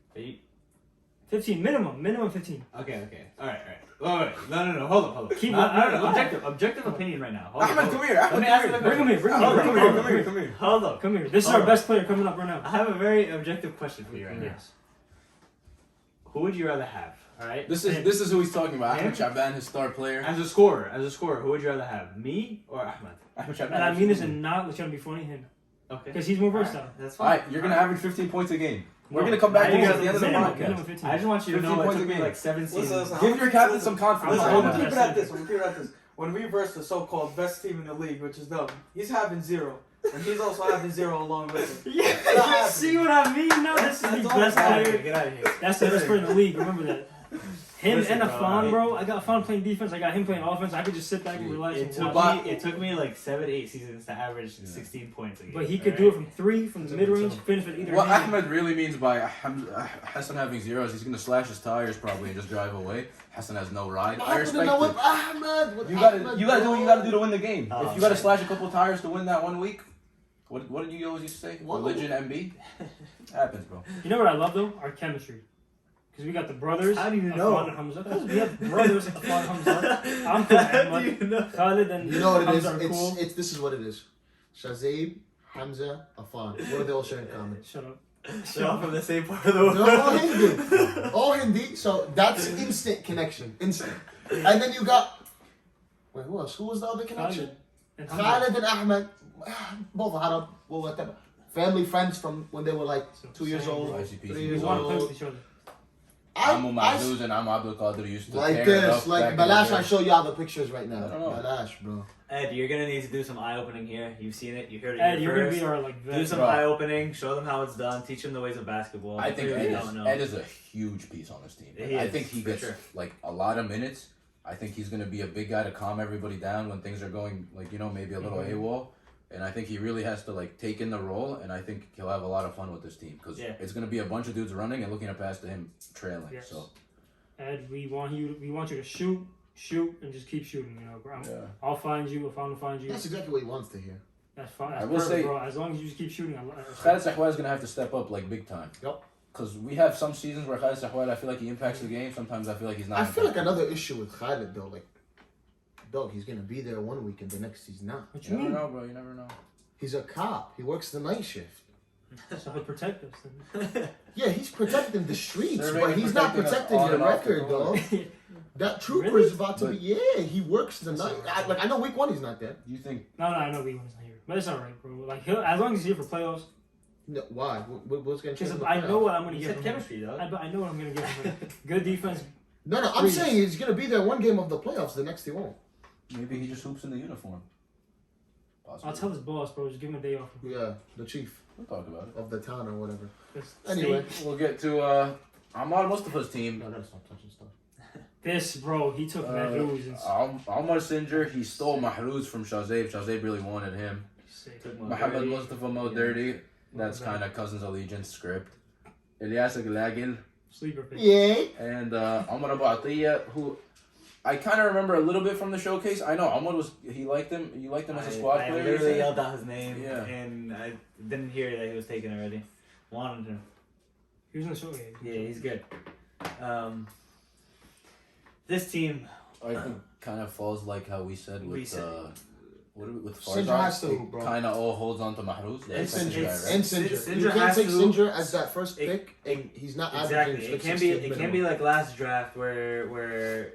15 minimum 15. Okay. All right. Wait. No. Hold up. Keep No, alive. objective opinion right now. Hold Ahmed, up. come here. Let me ask you a Bring him here. Bring him Hold here. up, Come here. Hold up. Come here. This is Hold our on. best player coming up right now. I have a very objective question for you right now. Yes. Who would you rather have? All right. This is who he's talking about. Ahmed Him? Shaban, his star player. As a scorer, who would you rather have? Me or Ahmed? Ahmed Shaban. And I mean this and not trying to be funny, him. Okay. Because he's more versatile. That's All fine. right, you're going to average 15 points a game. We're No, going to come back to you minimum- at the end of the minimum podcast. 15. I just want you to 15 know it points took a me game. like 7 seasons. Listen, Give your captain some confidence. I'm We'll not- keep it at this. We'll keep it at this. When we verse the so-called best team in the league, which is them, he's having 0, and he's also having 0 along with him. Yeah, you see what I mean? No, this is the That's best all Get out of player. here. Get out of here. That's the best player in the league. Remember that. Him Listen, and bro, Afan, bro. I got Afan playing defense. I got him playing offense. I could just sit back and relax It and took watch. me. It took me like 7-8 seasons to average 16 points a game. But he could do it from 3, from the mid-range, finish with either What hand. Ahmed really means by Hassan having 0 is he's going to slash his tires probably and just drive away. Hassan has no ride. I Ahmed, respect no, with it. Ahmed. With You gotta Ahmed, do what you gotta do to win the game. Oh, If you gotta shit. slash a couple tires to win that 1 week, what did you always used to say? What? Religion, MB. Happens, bro. You know what I love though? Our chemistry. Because we got the brothers. How do you Afan know? and Hamza. Because we have brothers. Afan and Hamza. I'm cool. Ahmad. Khalid and You know what it is? Hamza are cool. It's this is what it is. Shazib, Hamza, Afan. What do they all share in common? Shut up. They're all from the same part of the world. They're all Hindu. All Hindi. So that's instant connection. Instant. And then you got. Wait, who else? Who was the other connection? Khalid and Hamza. Khalid and Ahmed. Both Arab. Well, whatever. Family friends from when they were like 2 years Same. old, ICP. 3 We years want to play with old. each other. Amu Mahduz and Amu Abdul Qadir used to Like tear it this, up like back in the Balash. day. I show y'all the pictures right now. I don't know. Balash, bro. Ed, you're gonna need to do some eye opening here. You've seen it. You heard it Ed, here you're going to first. be our like Do vet. some Bro. eye opening. Show them how it's done. Teach them the ways of basketball. I think They Ed don't know. is a huge piece on this team. He I is, think he for gets sure. like a lot of minutes. I think he's gonna be a big guy to calm everybody down when things are going like maybe a little AWOL. And I think he really has to like take in the role, and I think he'll have a lot of fun with this team because Yeah. it's gonna be a bunch of dudes running and looking to pass to him trailing. Yes. So Ed, we want you to shoot, and just keep shooting. You know, bro. yeah. I'll find you. I'll find you. That's exactly what he wants to hear. That's fine. I That's will perfect, say- bro. As long as you just keep shooting, Khalid Sahwal is gonna have to step up like big time. Yep. Because we have some seasons where Khalid Sahwal, I feel like he impacts the game. Sometimes I feel like he's not. I feel like another issue with Khalid though, like, dog, he's gonna be there 1 week and the next he's not. What You you never mean? know, bro. You never know. He's a cop. He works the night shift. So he'll protect us. Then. Yeah, he's protecting the streets, Surveying but and he's not protecting us protecting on your and off the record, court. dog. That trooper Really? is about to be. Yeah, he works the night. I know week 1 he's not there. You think? No, I know B1's not here, but it's all right, bro. Like as long as he's here for playoffs, No, why? What's gonna change? because in the I know playoffs? what I'm gonna You get said from him. chemistry, though. But I know what I'm gonna get from him. Good defense. No, I'm Please. saying he's gonna be there 1 game of the playoffs. The next he won't. Maybe he just hoops in the uniform. Possibly. I'll tell his boss, bro. Just give him a day off. Yeah, the chief We'll talk about it. of the town or whatever. Just Anyway. stay- We'll get to Ammar Mustafa's team. I gotta stop touching stuff. this, bro. He took Mahruz and Ammar Sinjar, he stole Mahruz from Shazib. Shazib really wanted him. sick. Took my Mohamed birdie. Mustafa Mo Dirty. That's kind of Cousins Allegiance script. Ilyas Aglagil. Sleeper pick. Yay! And Omar Abu Atiyah, who I kind of remember a little bit from the showcase. I know Omar he liked him. You liked him as a squad I player. you literally said? yelled out his name, Yeah. and I didn't hear that he was taken already. Wanted him. He was in the show game. Yeah, he's good. This team I think kind of falls like how we said with with Sinjar Farzad. has to, bro. Kind of all holds on to Mahruz. And Second guy, Sinjar. right? And Sinjar. Sinjar You can't has take to- Sinjar as that first pick, and he's not Exactly. averaging It 16 can't be like last draft where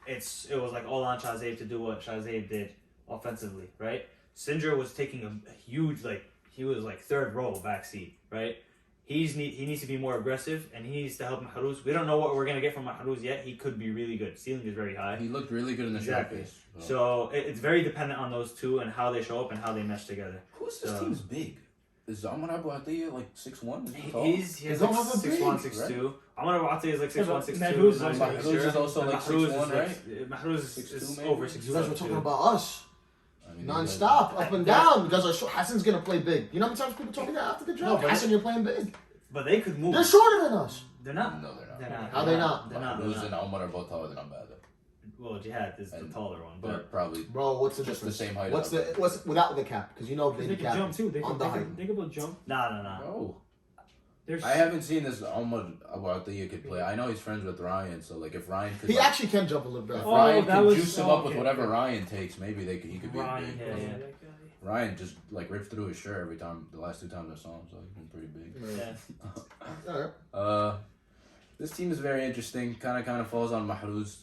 it was like all on Shazib to do what Shazib did offensively, right? Sinjar was taking a huge he was like third row backseat, right? He needs to be more aggressive, and he needs to help Mahruz. We don't know what we're gonna get from Mahruz yet. He could be really good. Ceiling is very high. He looked really good in the Exactly. showcase. So it's very dependent on those two and how they show up and how they mesh together. Who's this So- team's big? Is Zaman Abu Atiyah like 6'1"? Is he tall? He's They like don't have a 6'1", big, 6'2". Amar Awate is like 6'1", 6'2". Mahruz is I'm also not like sure. Mahruz is also And like Mahruz 6'1", is right? Mahruz 6'2" is maybe? over You 6'2". guys were talking about us. I mean, Non-stop, up and down. You guys are Hassan's gonna play big. You know how many times people told me that after the draft? No, but- Hassan, you're playing big. But they could move. They're shorter than us. They're not. No, they're not. They're not. How they not? They're not. Mahruz and Omar are both taller than Ambada. Well, Jihad is the And taller one, They're but probably Bro, what's the just the difference? same height. What's without the cap? Because you know They they can cap jump too. They on can, the they, height. can, they can both jump. nah. Oh. There's, I haven't seen this Omar Abu Atiyah could play. I know he's friends with Ryan, so like if Ryan could, He like, actually can jump a little bit. if Oh, Ryan that could was- juice him oh, up with okay. whatever Ryan takes, maybe he could be Ryan, big. yeah, yeah. that guy. Ryan just like ripped through his shirt every time. The last 2 times I saw him, so he's been pretty big. Yeah. Alright. This team is very interesting. Kind of falls on Mahruz.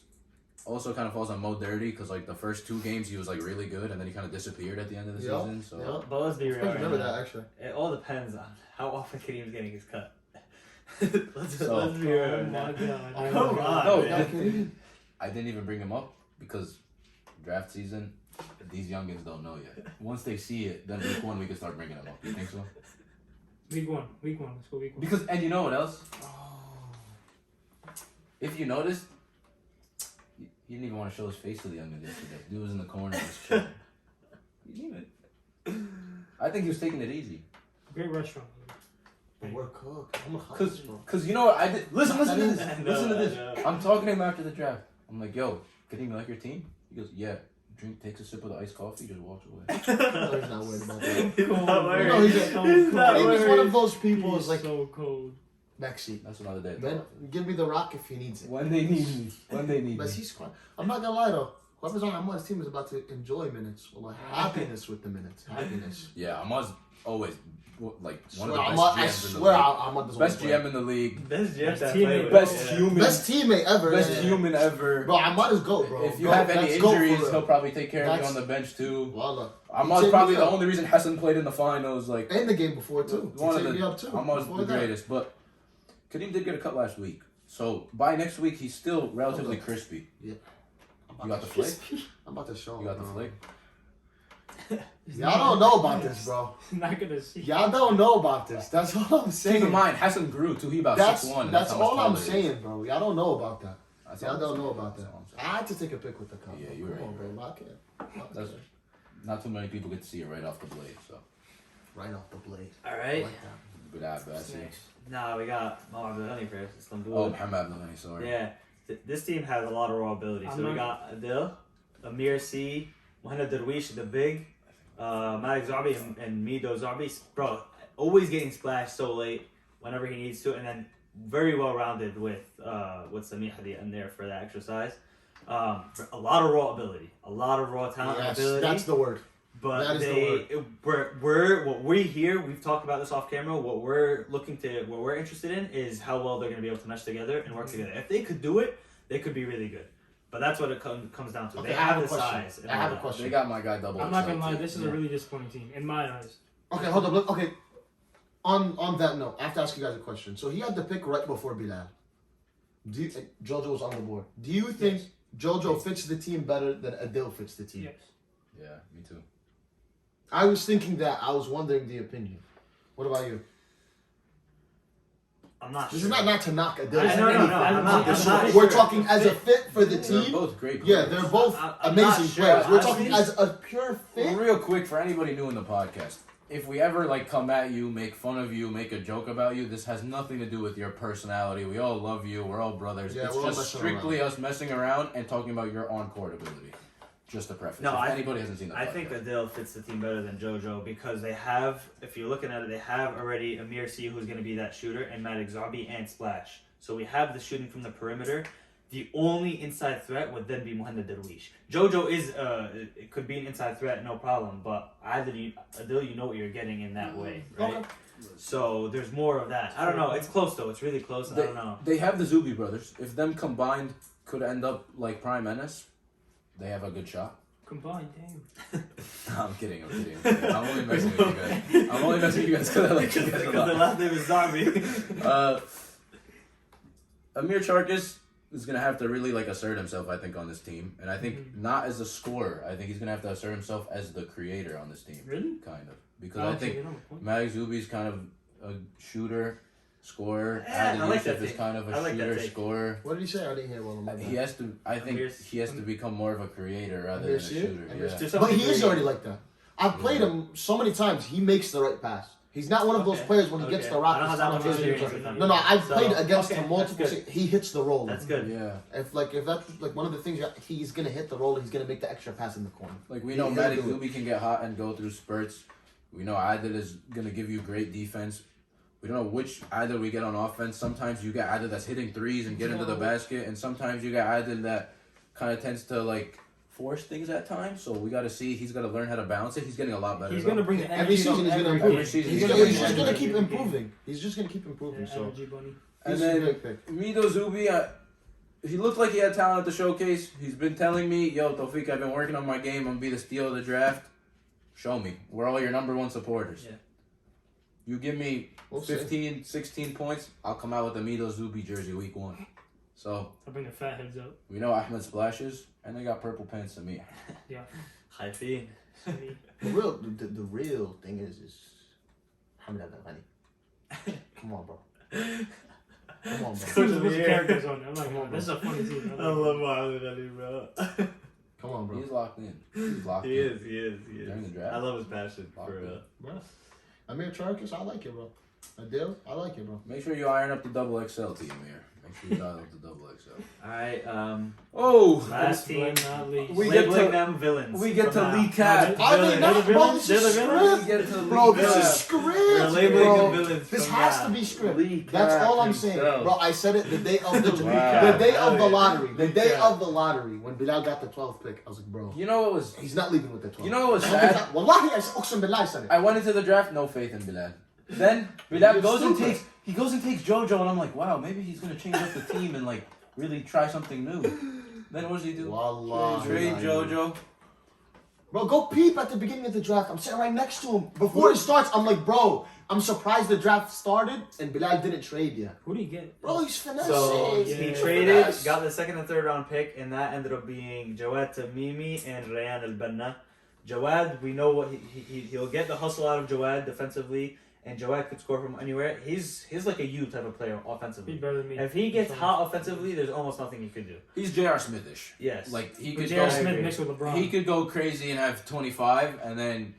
Also kind of falls on Mo Dirty because like the first 2 games he was like really good and then he kind of disappeared at the end of the Yeah, season. So yeah. But let's be I real. don't remember right now. that actually. It all depends on how often Kareem's getting his cut. let's So- be real. Oh right my now. god. Come on, No, man. I didn't even bring him up because draft season, these youngins don't know yet. Once they see it, then week 1 we can start bringing them up. You think so? Week one. Let's go week one. Because and you know what else? If you noticed, he didn't even want to show his face to the youngins yesterday. Dude was in the corner just chilling. He didn't even. I think he was taking it easy. Great restaurant. But we're cooked. I'm a hustle, bro. Cause you know what I did. Listen to this. I know, Listen to I this. know. I'm talking to him after the draft. I'm like, yo, Kadeem, you like your team? He goes, yeah. Takes a sip of the iced coffee, just walks away. He's not worried about that. He's not worried. No, he's He's not not Kareem is one worried. of those people He's who's like so cold. backseat. That's another day. Man, give me the rock if he needs it. When they need me. When they need But me. he's fine. I'm not gonna lie though. Whoever's on Ahmad's team is about to enjoy minutes. Or like happiness with the minutes. Happiness. Yeah, Ahmad's always like one Swear, of the Ahmad, I best GMs in the swear league. Ahmad doesn't Best wanna play. GM in the league. Best Jeff Best that teammate. played with. Best Yeah. human. Best teammate ever. Best yeah. human ever. Bro, Ahmad is GOAT, bro. If you GOAT, have any that's GOAT for injuries, real. he'll probably take care of you That's- on the bench too. Wallah. Ahmad's He probably take the me up. only reason Hassan played in the finals. Like And the game before too. one He of take the me up too. Ahmad's Before the that. greatest. But Kadeem did get a cut last week, so by next week he's still relatively Hold on. crispy. Yeah. You got the flick? I'm about to show You got him, the bro. flick? Y'all don't know about this, bro. Not gonna see. Y'all don't know about this. That's all I'm saying. Keep in mind, Hassan grew too. He about That's 6'1". that's how much all I'm taller he is. saying, bro. Y'all don't know about that. That's Y'all all I'm don't saying. know about that. That's all I'm I saying. had to take a pic with the cup. Yeah, bro. you were Come on, right. bro. Lock in. Lock That's- in. Not too many people get to see it right off the blade. So Right off the blade. All I right. like that. good eye, bad see. Nah, we got Mohamed Abdelhani first. It's gonna do Oh, it. Muhammad Abdelhani, sorry. Yeah. This team has a lot of raw ability. So we got Adil, Amir C, Mohamed Darwish, the big, Malik Zabi, and Mido Zabi. Bro, always getting splashed so late whenever he needs to, and then very well rounded with Sami Hadi in there for that exercise. A lot of raw ability, a lot of raw talent and Yes, ability. that's the word. But That is the what we here, we've talked about this off camera. What we're interested in is how well they're going to be able to mesh together and work together. If they could do it, they could be really good. But that's what it comes down to. Okay, They I have have a the question. size. I have a They question. got my guy double. I'm not gonna XL, lie. too. This is a really disappointing team in my eyes. Okay, hold up. Look, okay. On that note, I have to ask you guys a question. So he had the pick right before Bilal. Jojo was on the board. Do you think Yes. Jojo fits the team better than Adil fits the team? Yes. Yeah, me too. I was thinking that. I was wondering the opinion. What about you? I'm not This sure. is not to knock Adil. I- no, I'm not We're sure. talking as a fit for the They're team. both great. Yeah, players. they're both I'm not amazing sure, players. We're honestly. talking as a pure fit. Real quick for anybody new in the podcast, if we ever like come at you, make fun of you, make a joke about you, this has nothing to do with your personality. We all love you. We're all brothers. Yeah, it's we're all just messing strictly us messing around and talking about your on-court ability. Just a preface. No, if anybody hasn't seen the I podcast. think Adil fits the team better than JoJo because they have, if you're looking at it, they have already Amir C who's going to be that shooter and Matic Zabi and Splash. So we have the shooting from the perimeter the only inside threat would then be Mohamed Darwish. Jojo is it could be an inside threat, no problem, but Adil, you know what you're getting in that way, right? Okay. So there's more of that. I don't know. It's close though. It's really close. I don't know. They have the Zubi brothers. If them combined could end up like Prime Ennis, they have a good shot. Combined, damn. I'm kidding. I'm only messing with you guys. I'm only messing with you guys because I like you guys a Because the lot. last name is Zombie. Amir Charkis is gonna have to really like assert himself, I think, on this team, and I think not as a scorer. I think he's gonna have to assert himself as the creator on this team. Really? Kind of, because I think you know, Malik Zubi's kind of a shooter, scorer. Yeah, Adil I like Youssef that is take. kind of I a like that shooter, take. scorer. What did he say? I didn't hear well. He has to. I think Amir's- he has to become more of a creator rather than a Amir's here? shooter. Amir's Yeah. Just But something he is to- already like that. I've played him so many times. He makes the right pass. He's not one of those Okay. players when he gets Okay. the rock. I don't have that much experience with him. No, I've So, played against okay, him multiple. that's good. He hits the roll. That's good. Yeah. If that's like one of the things he's gonna hit the roll, and he's gonna make the extra pass in the corner. Like we know He'll Malik do it. Zubi can get hot and go through spurts. We know Adil is gonna give you great defense. We don't know which Adil we get on offense. Sometimes you get Adil that's hitting threes and get into the basket, and sometimes you get Adil that kind of tends to like force things at times. So we got to see. He's got to learn how to balance it. He's getting a lot better. He's though. gonna bring the energy. Every season he's gonna improve. Every season He's he's gonna, gonna he's just bring gonna energy. keep improving. He's just gonna keep improving. Yeah, So energy bunny. And he's a then great pick. Mido Zubi, he looked like he had talent at the showcase. He's been telling me, yo, Tawfiq, I've been working on my game. I'm gonna be the steal of the draft. Show me. We're all your number one supporters. Yeah. You give me We'll see. 15, 16 points, I'll come out with the Mido Zubi jersey week 1. So, I'll bring the fat heads up. we know Ahmed splashes, and they got purple pants to me. Yeah. Haifin. See, The real thing is Hamid Al-Ghani. Come on, bro. Come on, bro. There's a bunch of characters on there. I'm like, oh, this is a funny scene. I love Mohamed Ali, bro. Come on, bro. He's locked in. He's locked He in. is. During the draft. I love his passion Locked for in. Bro. Amir Charkis, I like it, bro. Adil, I like it, bro. Make sure you iron up the double XL team here. Make sure you dial up the double XL. Alright, Oh! last team. But not least. We get Labeling to- them villains. we get from to now. recap. I mean, Villains. not, They're the bro, villains. this is They're the villains. We get script. to Bro, leak this that. is script, We're labeling bro. the villains This from has now. to be script. Leak That's all I'm out saying, himself. bro. I said it the day of the Wow. the day of the lottery. The Leak day out. of the lottery when Bilal got the 12th pick. I was like, bro, You know what was... he's not leaving with the 12th. You know what was sad? Wallahi, I Uqsam Billah, I said it. I went into the draft, no faith in Bilal. Then Bilal You're goes and stupid. takes Jojo, and I'm like, wow, maybe he's gonna change up the team and like really try something new. Then what does he do? Wallahi. Trade Jojo. Bro, go peep at the beginning of the draft. I'm sitting right next to him. Before it starts, I'm like, bro, I'm surprised the draft started and Bilal didn't trade yet. Who do you get? Bro, he's finessing. So Yeah. he traded, Finesse. got the second and third round pick, and that ended up being Jawad Tamimi and Rayan Al Banna. Jawad, we know what he'll get the hustle out of Jawad defensively, and Jawad could score from anywhere. He's like a U type of player He's offensively. better than me. If he gets hot offensively, there's almost nothing he could do. He's J.R. Smithish. Yes. Like he But could J.R. go, Smith agree. mixed with LeBron. he could go crazy and have 25, and then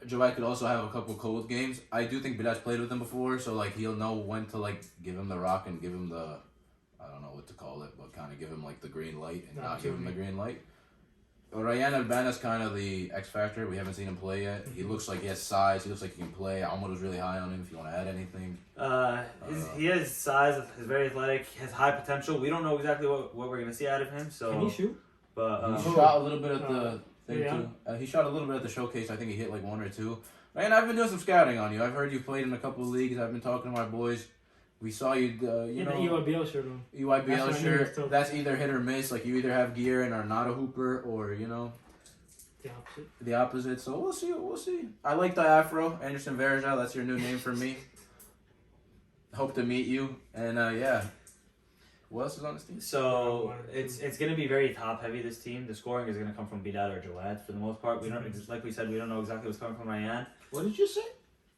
Jawad could also have a couple cold games. I do think Bilal's played with him before, so like he'll know when to like give him the rock and give him the, I don't know what to call it, but kind of give him like the green light and not give him the green light. Ryan Albana's kind of the X factor. We haven't seen him play yet. He looks like he has size. He looks like he can play. Ahmad was really high on him. If you want to add anything, He has size. He's very athletic. Has high potential. We don't know exactly what we're gonna see out of him. So, Can he shoot? but he shot a little bit at the thing yeah. too. He shot a little bit at the showcase. I think he hit like 1 or 2. Ryan, I've been doing some scouting on you. I've heard you played in a couple of leagues. I've been talking to my boys. We saw you. You The know. EYBL shirt on. That's EYBL what I shirt, knew. that's either hit or miss. Like you either have gear and are not a hooper, or you know The opposite. the opposite. So we'll see. We'll see. I like the afro, Anderson Varejao. That's your new name for me. Hope to meet you. And yeah, what else is on this team? So it's gonna be very top heavy. This team, the scoring is gonna come from Bilal or Jawad for the most part. We don't, just like we said, we don't know exactly what's coming from Ryan. What did you say?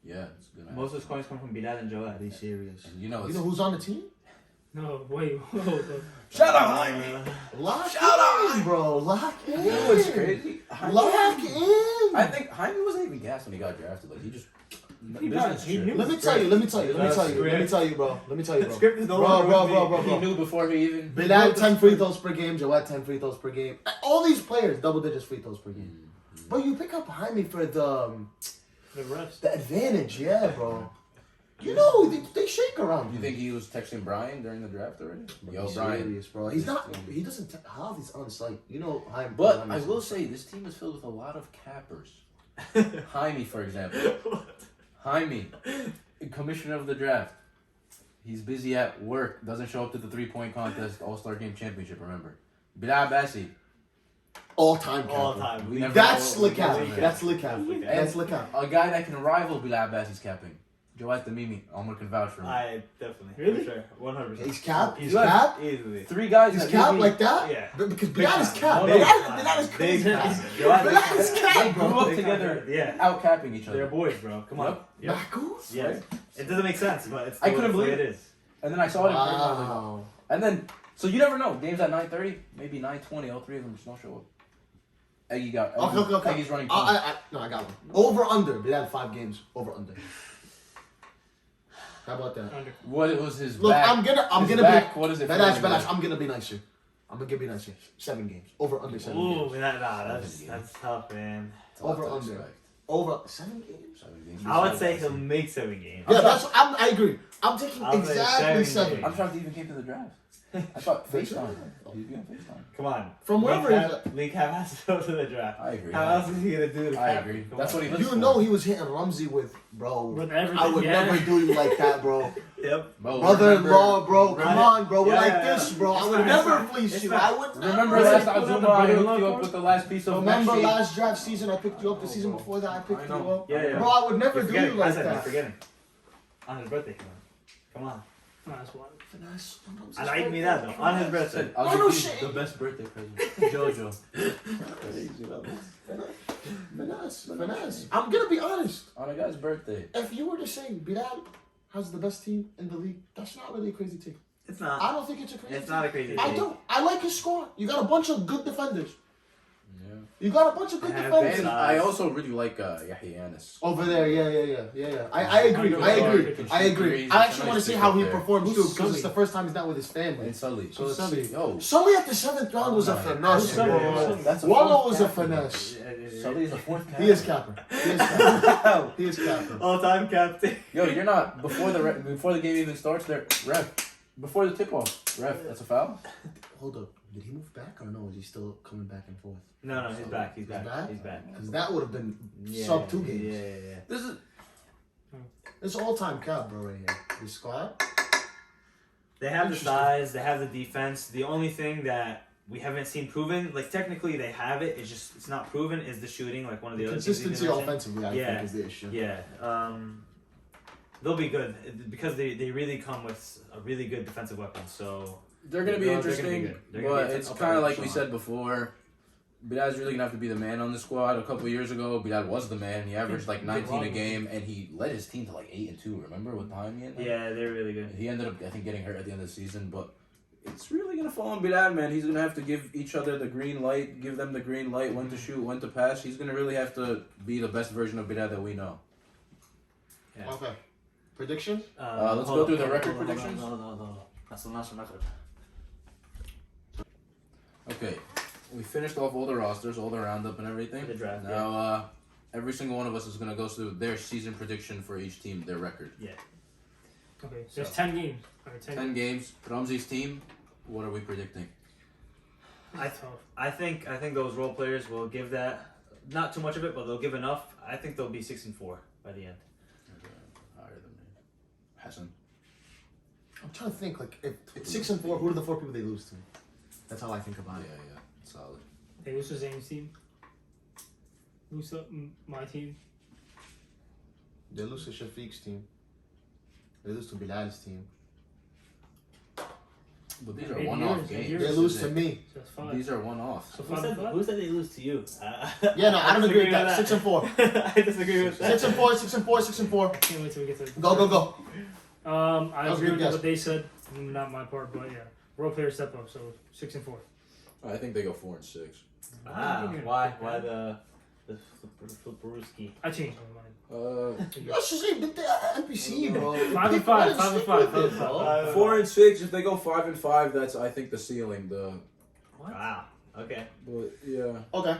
Yeah, it's gonna. Most of the scoring is coming from Bilal and Jawad. Be serious. And you know, You it's, know who's on the team? No, wait. Whoa. shout out Jaime. Lock Shout in, bro. Lock in. You know what's crazy? Lock in. I think Jaime wasn't even gassed when he got drafted. Like he just He business he trip. knew. Let me tell you, bro. Script is no longer with me. He knew before he even. Bilal 10 free throws per game, Jawad 10 free throws per game. All these players, double digits free throws per game. But you pick up Jaime for The refs. the advantage, yeah, bro. You know, they shake around. You think he was texting Brian during the draft already? Yo, He's Brian. serious, bro. He's not. He doesn't have these on site. You know, But I will say, this team is filled with a lot of cappers. Jaime, for example. Jaime, commissioner of the draft. He's busy at work. Doesn't show up to the 3-point contest, All-Star Game Championship, remember. Bilal Bassi. All-time All capper. time. We never That's know- slick cap. we never know. That's slick cap. Slick cap. That's slick cap. A guy that can rival Bilal Bassi's capping. Joat Tamimi. Omar can vouch for him. I definitely. Really? For sure. 100%. He's cap. He's You have- cap. Easily. 3 guys He's that cap maybe- like that. Yeah. Because Big Bilal is time. cap. No, Bilal is big crazy. time. cap. Joat- Bilal is They cap, grew bro. up Big together, time. Yeah. out capping each They're other. boys, bro. Come on. Yep. Makus? Yes. It doesn't make sense, but it's I the couldn't way believe it is. And then I saw it in person. I was like, Wow. and then, so you never know. Games at 9:30, maybe 9:20. All 3 of them just don't show up. Eggy got. Okay. Eggy's running. No, I got one. Over under. Bilal 5 games. Over under. How about that? Under. What was his Look, back? I'm His gonna back, be. what is it? Badass, feeling like? I'm gonna be nicer. I'm gonna give you nicer. 7 games. Over under 7 Ooh, games. that's tough, man. It's a lot Over to under. expect. Over 7 games. 7 games. I would say he'll make 7 games. Yeah, I agree. I'm taking I'll say exactly 7 7. games. I'm shocked he even came to the draft. I thought FaceTime. He'd be on FaceTime. Come on. From wherever he's at. Lee Cap has to go to the draft. I agree. How else is he gonna do the I cap? agree. Come That's on. what he lives You for. know he was hitting Rumsey with, bro. With everything, I would yeah. never do you like that, bro. Yep. Bro, Brother-in-law, bro. Come Right. on, bro. We're Yeah, like yeah, this, yeah. bro. I It's would fine, never it's fleece fine. you. It's I fine. would Remember never. last Put up the Azuma, I brother-in-law hooked you up card? with the last piece of Remember Messi? last draft season I picked you up? The season before that I picked I you know. up? Yeah, yeah. Bro, I would never You're do forgetting. you like I said you're that. forgetting. On his birthday, come on. Nice one. Finesse. I like me that though. On his birthday. I'll Oh, give no you shit. the best birthday present. Jojo. Finesse. I'm gonna be honest. On a guy's birthday. If you were to say Bilal has the best team in the league, that's not really a crazy take. It's not. I don't think it's a crazy It's take. not a crazy I take. don't. I like his squad. You got a bunch of good defenders. Yeah. You got a bunch of good Yeah, defenders. And I also really like Yahya Anis. Over there, yeah. I agree. I agree. I actually want to see how he performs too, because it's the first time he's not with his family. And Sully. So let's Sully. see. Yo, Sully at the 7th round was a Oh, finesse, Sully, bro. Sully. that's a Wallow fourth was a captain. finesse. Sully is a 4th captain. He is capper. He is capper. He is capper. All-time captain. Yo, you're not before the game even starts. There, ref. Before the tip off, ref. That's a foul. Hold up. Did he move back or no? Is he still coming back and forth? No, he's back. He's back. back? He's back. Because that would have been Yeah, sub 2 games. Yeah. This is It's all-time cap, bro, right here. His squad. They have the Interesting. size. They have the defense. The only thing that we haven't seen proven, like technically they have it. It's not proven. Is the shooting like one of the other things Consistency you mentioned? offensively, I Yeah. think, is the issue. Yeah. They'll be good because they really come with a really good defensive weapon. So they're gonna be They're gonna be interesting, good. They're gonna but be it's up kind of there like we echelon. said before. Bilal's really gonna have to be the man on the squad. A couple years ago, Bilal was the man. He averaged like 19 a game, and he led his team to like 8-2. Remember what time he ended? yeah, they're really good. He ended up, I think, getting hurt at the end of the season, but it's really gonna fall on Bilal, man. He's gonna have to give each other the green light, give them the green light, when to shoot, when to pass. He's gonna really have to be the best version of Bilal that we know. Yeah. Okay. Prediction? Let's hold go through on, the hold record on, hold on, predictions. hold on. That's the last record. Okay, we finished off all the rosters, all the roundup and everything. The draft, Now, every single one of us is gonna go through their season prediction for each team, their record. Okay, so there's So. 10 games. All right, 10 games. Ramsey's team. What are we predicting? I think those role players will give that not too much of it, but they'll give enough. I think they'll be 6-4 by the end. Higher than me. Hassan. I'm trying to think, like, if 6-4, who are the 4 people they lose to? That's how I think about it. Yeah, solid. They lose to Zane's team. Lose to my team. They lose to Shafiq's team. They lose to Bilal's team. But these are Maybe one-off yours, maybe games. yours. They lose to me. So that's 5. These are one-off. So Who 5 said, and 5? who said they lose to you? Yeah, no, I don't agree with that. 6-4. I disagree with that. 6-4, 6-4, 6-4. Can't wait till we get to Go. I That was a agree good with guess. what they said. Not my part, but yeah. Role player step up, so 6-4. I think they go 4-6. Why the flipperooski? I changed my mind. Let's just say the NPC, bro. 5 and 5, 5 and 5, 5 and 5. 4-6. If they go 5-5, that's I think the ceiling. Wow. Okay. But yeah. Okay.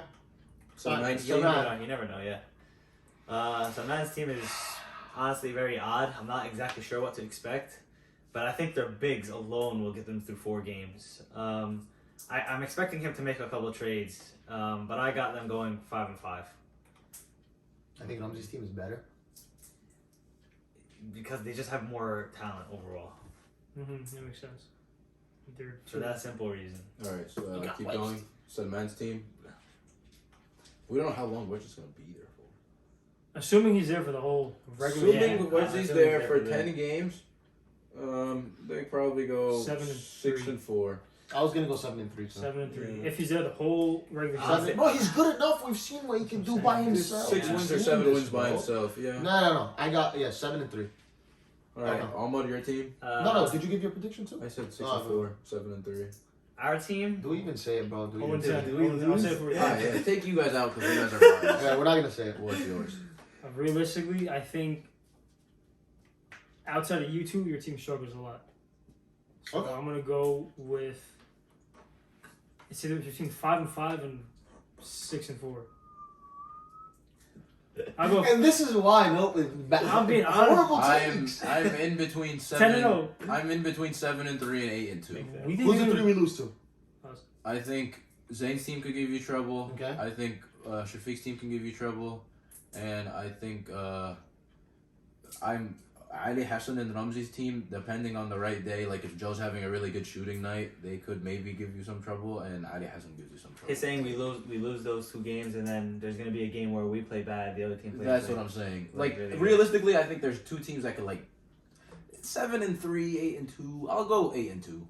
So Fine. nice You team. never know. Yeah. So man's team is. honestly very odd. I'm not exactly sure what to expect, but I think their bigs alone will get them through 4 games. I'm expecting him to make a couple of trades, but I got them going 5-5 I think Ramsey's team is better. because they just have more talent overall. That makes sense. They're For that simple reason. All right, so You got keep waste. going. Salman's team. We don't know how long Wedge is gonna be there for. Assuming he's there for the whole regular Assuming game. Wedge is assuming there he's for there for 10 games, they probably go 7-3. 6-4. I was gonna go 7-3. So. 7-3. Yeah. If he's there the whole regular I'll season. say- Bro, he's good enough. We've seen what he can do by himself. 6 Yeah. wins or We've 7 seen wins this, by bro. himself. Yeah. No. I got 7-3. All right, Okay. Ahmad, your team. No. Did you give your prediction too? I said 6 Oh, and 4, 7 and 3. Our team. Do we even say it, bro? Do we Oh, even say it? and Do we 10. I'll say lose? it for Yeah, take you guys out because you guys are biased. Yeah, we're not gonna say it. What's yours? Realistically, I think outside of you two, your team struggles a lot. So Okay. I'm gonna go with it's either between 5-5 and 6-4. I'll go And this is why I'm being honest. horrible I'm takes. in between 7. 10-0. I'm in between 7-3 and 8-2. We didn't Who's the even- 3 we lose to? I think Zayn's team could give you trouble. Okay. I think Shafiq's team can give you trouble, and I think Ali Hassan and Ramzi's team, depending on the right day, like if Joe's having a really good shooting night, they could maybe give you some trouble, and Ali Hassan gives you some trouble. He's saying we lose those 2 games, and then there's gonna be a game where we play bad, the other team plays. That's great. what I'm saying. Like, Like really good. realistically, I think there's 2 teams that could 7-3, 8-2. I'll go 8-2.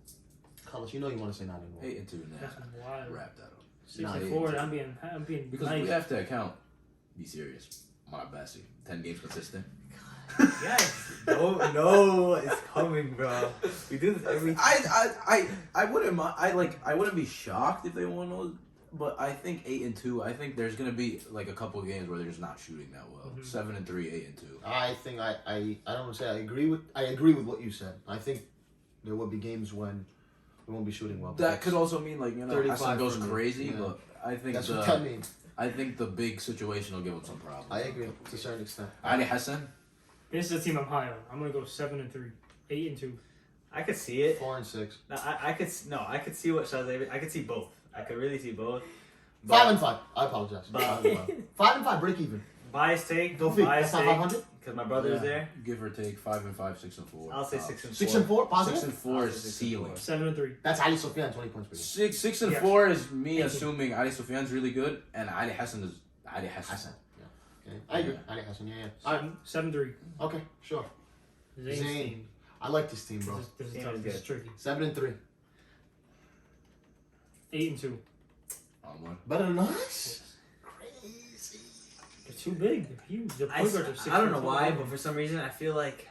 Carlos, you know you want to say 9 anymore. 8-2 now. That's wild. Wrap that up. 6-4. I'm being Because nice. we have to account. Be serious. My Bessie. 10 games consistent. Yes. No, it's coming, bro. We do this every. I wouldn't mind. I wouldn't be shocked if they won those. But I think 8-2. I think there's gonna be a couple of games where they're just not shooting that well. 7-3, 8-2. I think I don't want to say I agree with what you said. I think there will be games when we won't be shooting well. That could also mean 35 Hassan goes for me. crazy. Yeah. But I think That's what that means. I think the big situation will give him some problems. I agree to a certain extent. Ali Hassan. This is a team I'm high on. I'm gonna go 7-3, 8-2. I could see it. 4-6. No, I could see what Shazay. I could see both. I could really see both. 5-5. I apologize. But- 5-5. Break even. Bias take. Don't think Bias that's not take. 500. Because my brother's Yeah. there. Give or take 5-5, 6-4. I'll say Tops. 6-4. 6-4. Positive. 6-4 is I'll say 6-4. ceiling. 7-3. That's Ali Sofyan 20 points per game. 6-4 is me Thank you. assuming Ali Sufyan's really good and Ali Hassan is Ali Hassan. Hassan. Yeah. Okay. I agree. Ali Hassan. Yeah. Alright. 7-3. Okay. Sure. Zayn's Zayn. team. I like this team, bro. This is Team tough. is This is good. tricky. 7-3. 8-2. Better than us? Crazy. They're too big. They're huge. Their I point guards are 6 don't know foot why, tall. but for some reason I feel like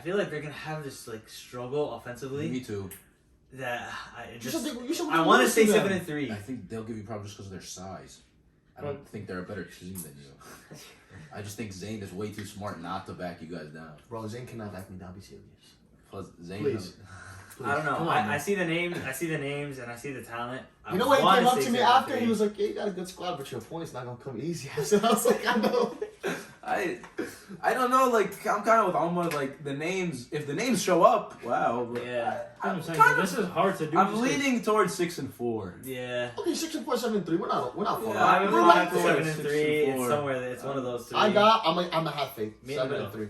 they're gonna have this struggle offensively Me too. that You should I want to lose say them. 7-3. I think they'll give you problems just because of their size. I don't think they're a better team than you. I just think Zayn is way too smart not to back you guys down. Bro, Zayn cannot back me down. Be serious. Plus, Zayn. Please. I don't know. Come on, I man. see the names. I see the names, and I see the talent. You know what he wanna came up say to me 7-3. after? He was like, yeah, you got a good squad, but your points not going to come easy. I was like, I know. I don't know. I'm kind of with Alma. The names. If the names show up, wow. But Yeah, I'm saying, kind this is hard to do. I'm just 'cause- leaning towards 6-4. yeah. Okay, 6-4, 7-3. We're not far. Yeah, I'm We're going right to there. 7-3. 6-4. It's somewhere. It's one of those 3. I'm a half fake. Me in the middle. 7-3.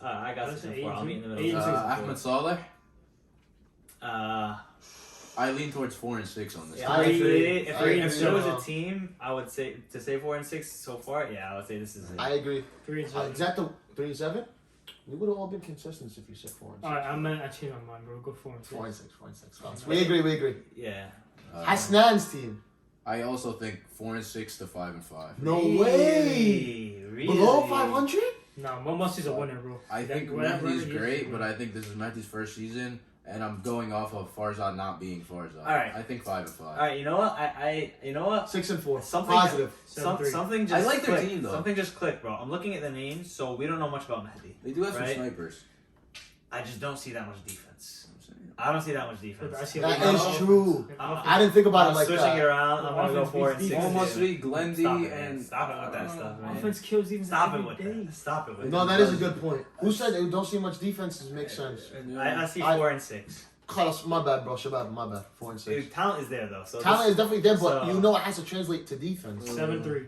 I got What is it, 6-4. I'll meet in the middle. 8-2? Ahmed Saleh. I I lean towards 4-6 on this. Yeah, I agree. if there was Yeah. a team, I would say to say 4-6 so far. Yeah, I would say this is it. I agree. 3-7. Is that the 3-7? We would have all been consistent if you said 4-6. Alright, I changed my mind, bro. Go 4-6. 4-6. We agree. Yeah. Hasnan's team. I also think 4-6 to 5-5. No way. Really? Below 500? No, Momossi's a winner, bro. I think Whatever Mehdi's he is, great, he's but I think this is Mehdi's first season, and I'm going off of Farzad not being Farzad. Alright. I think 5-5. All right. You know what? You know what? 6-4. Something- Positive. 7-3. Something I just like their clicked. team, though. Something just clicked, bro. I'm looking at the names, so we don't know much about Mehdi. They do have Right. some snipers. I just don't see that much defense. I'm saying. I don't see that much defense. I see That a lot is of true. offense. I didn't think about I'm it like switching that. it around. I'm gonna go Offense 4 and beats 6. defense. Almost three, Glendy, Stop it, man. and Stop it with that stuff, man. Offense kills defense. Stop it every with day. that. Stop it with No, that. that is a good point. Who said it don't see much defenses? Makes sense. I see I- 4 and 6. Khalas, my bad, bro. Shabab, my bad. 4 and 6. Dude, talent is there though. So Talent is definitely there, but so- you know it has to translate to defense. 7-3.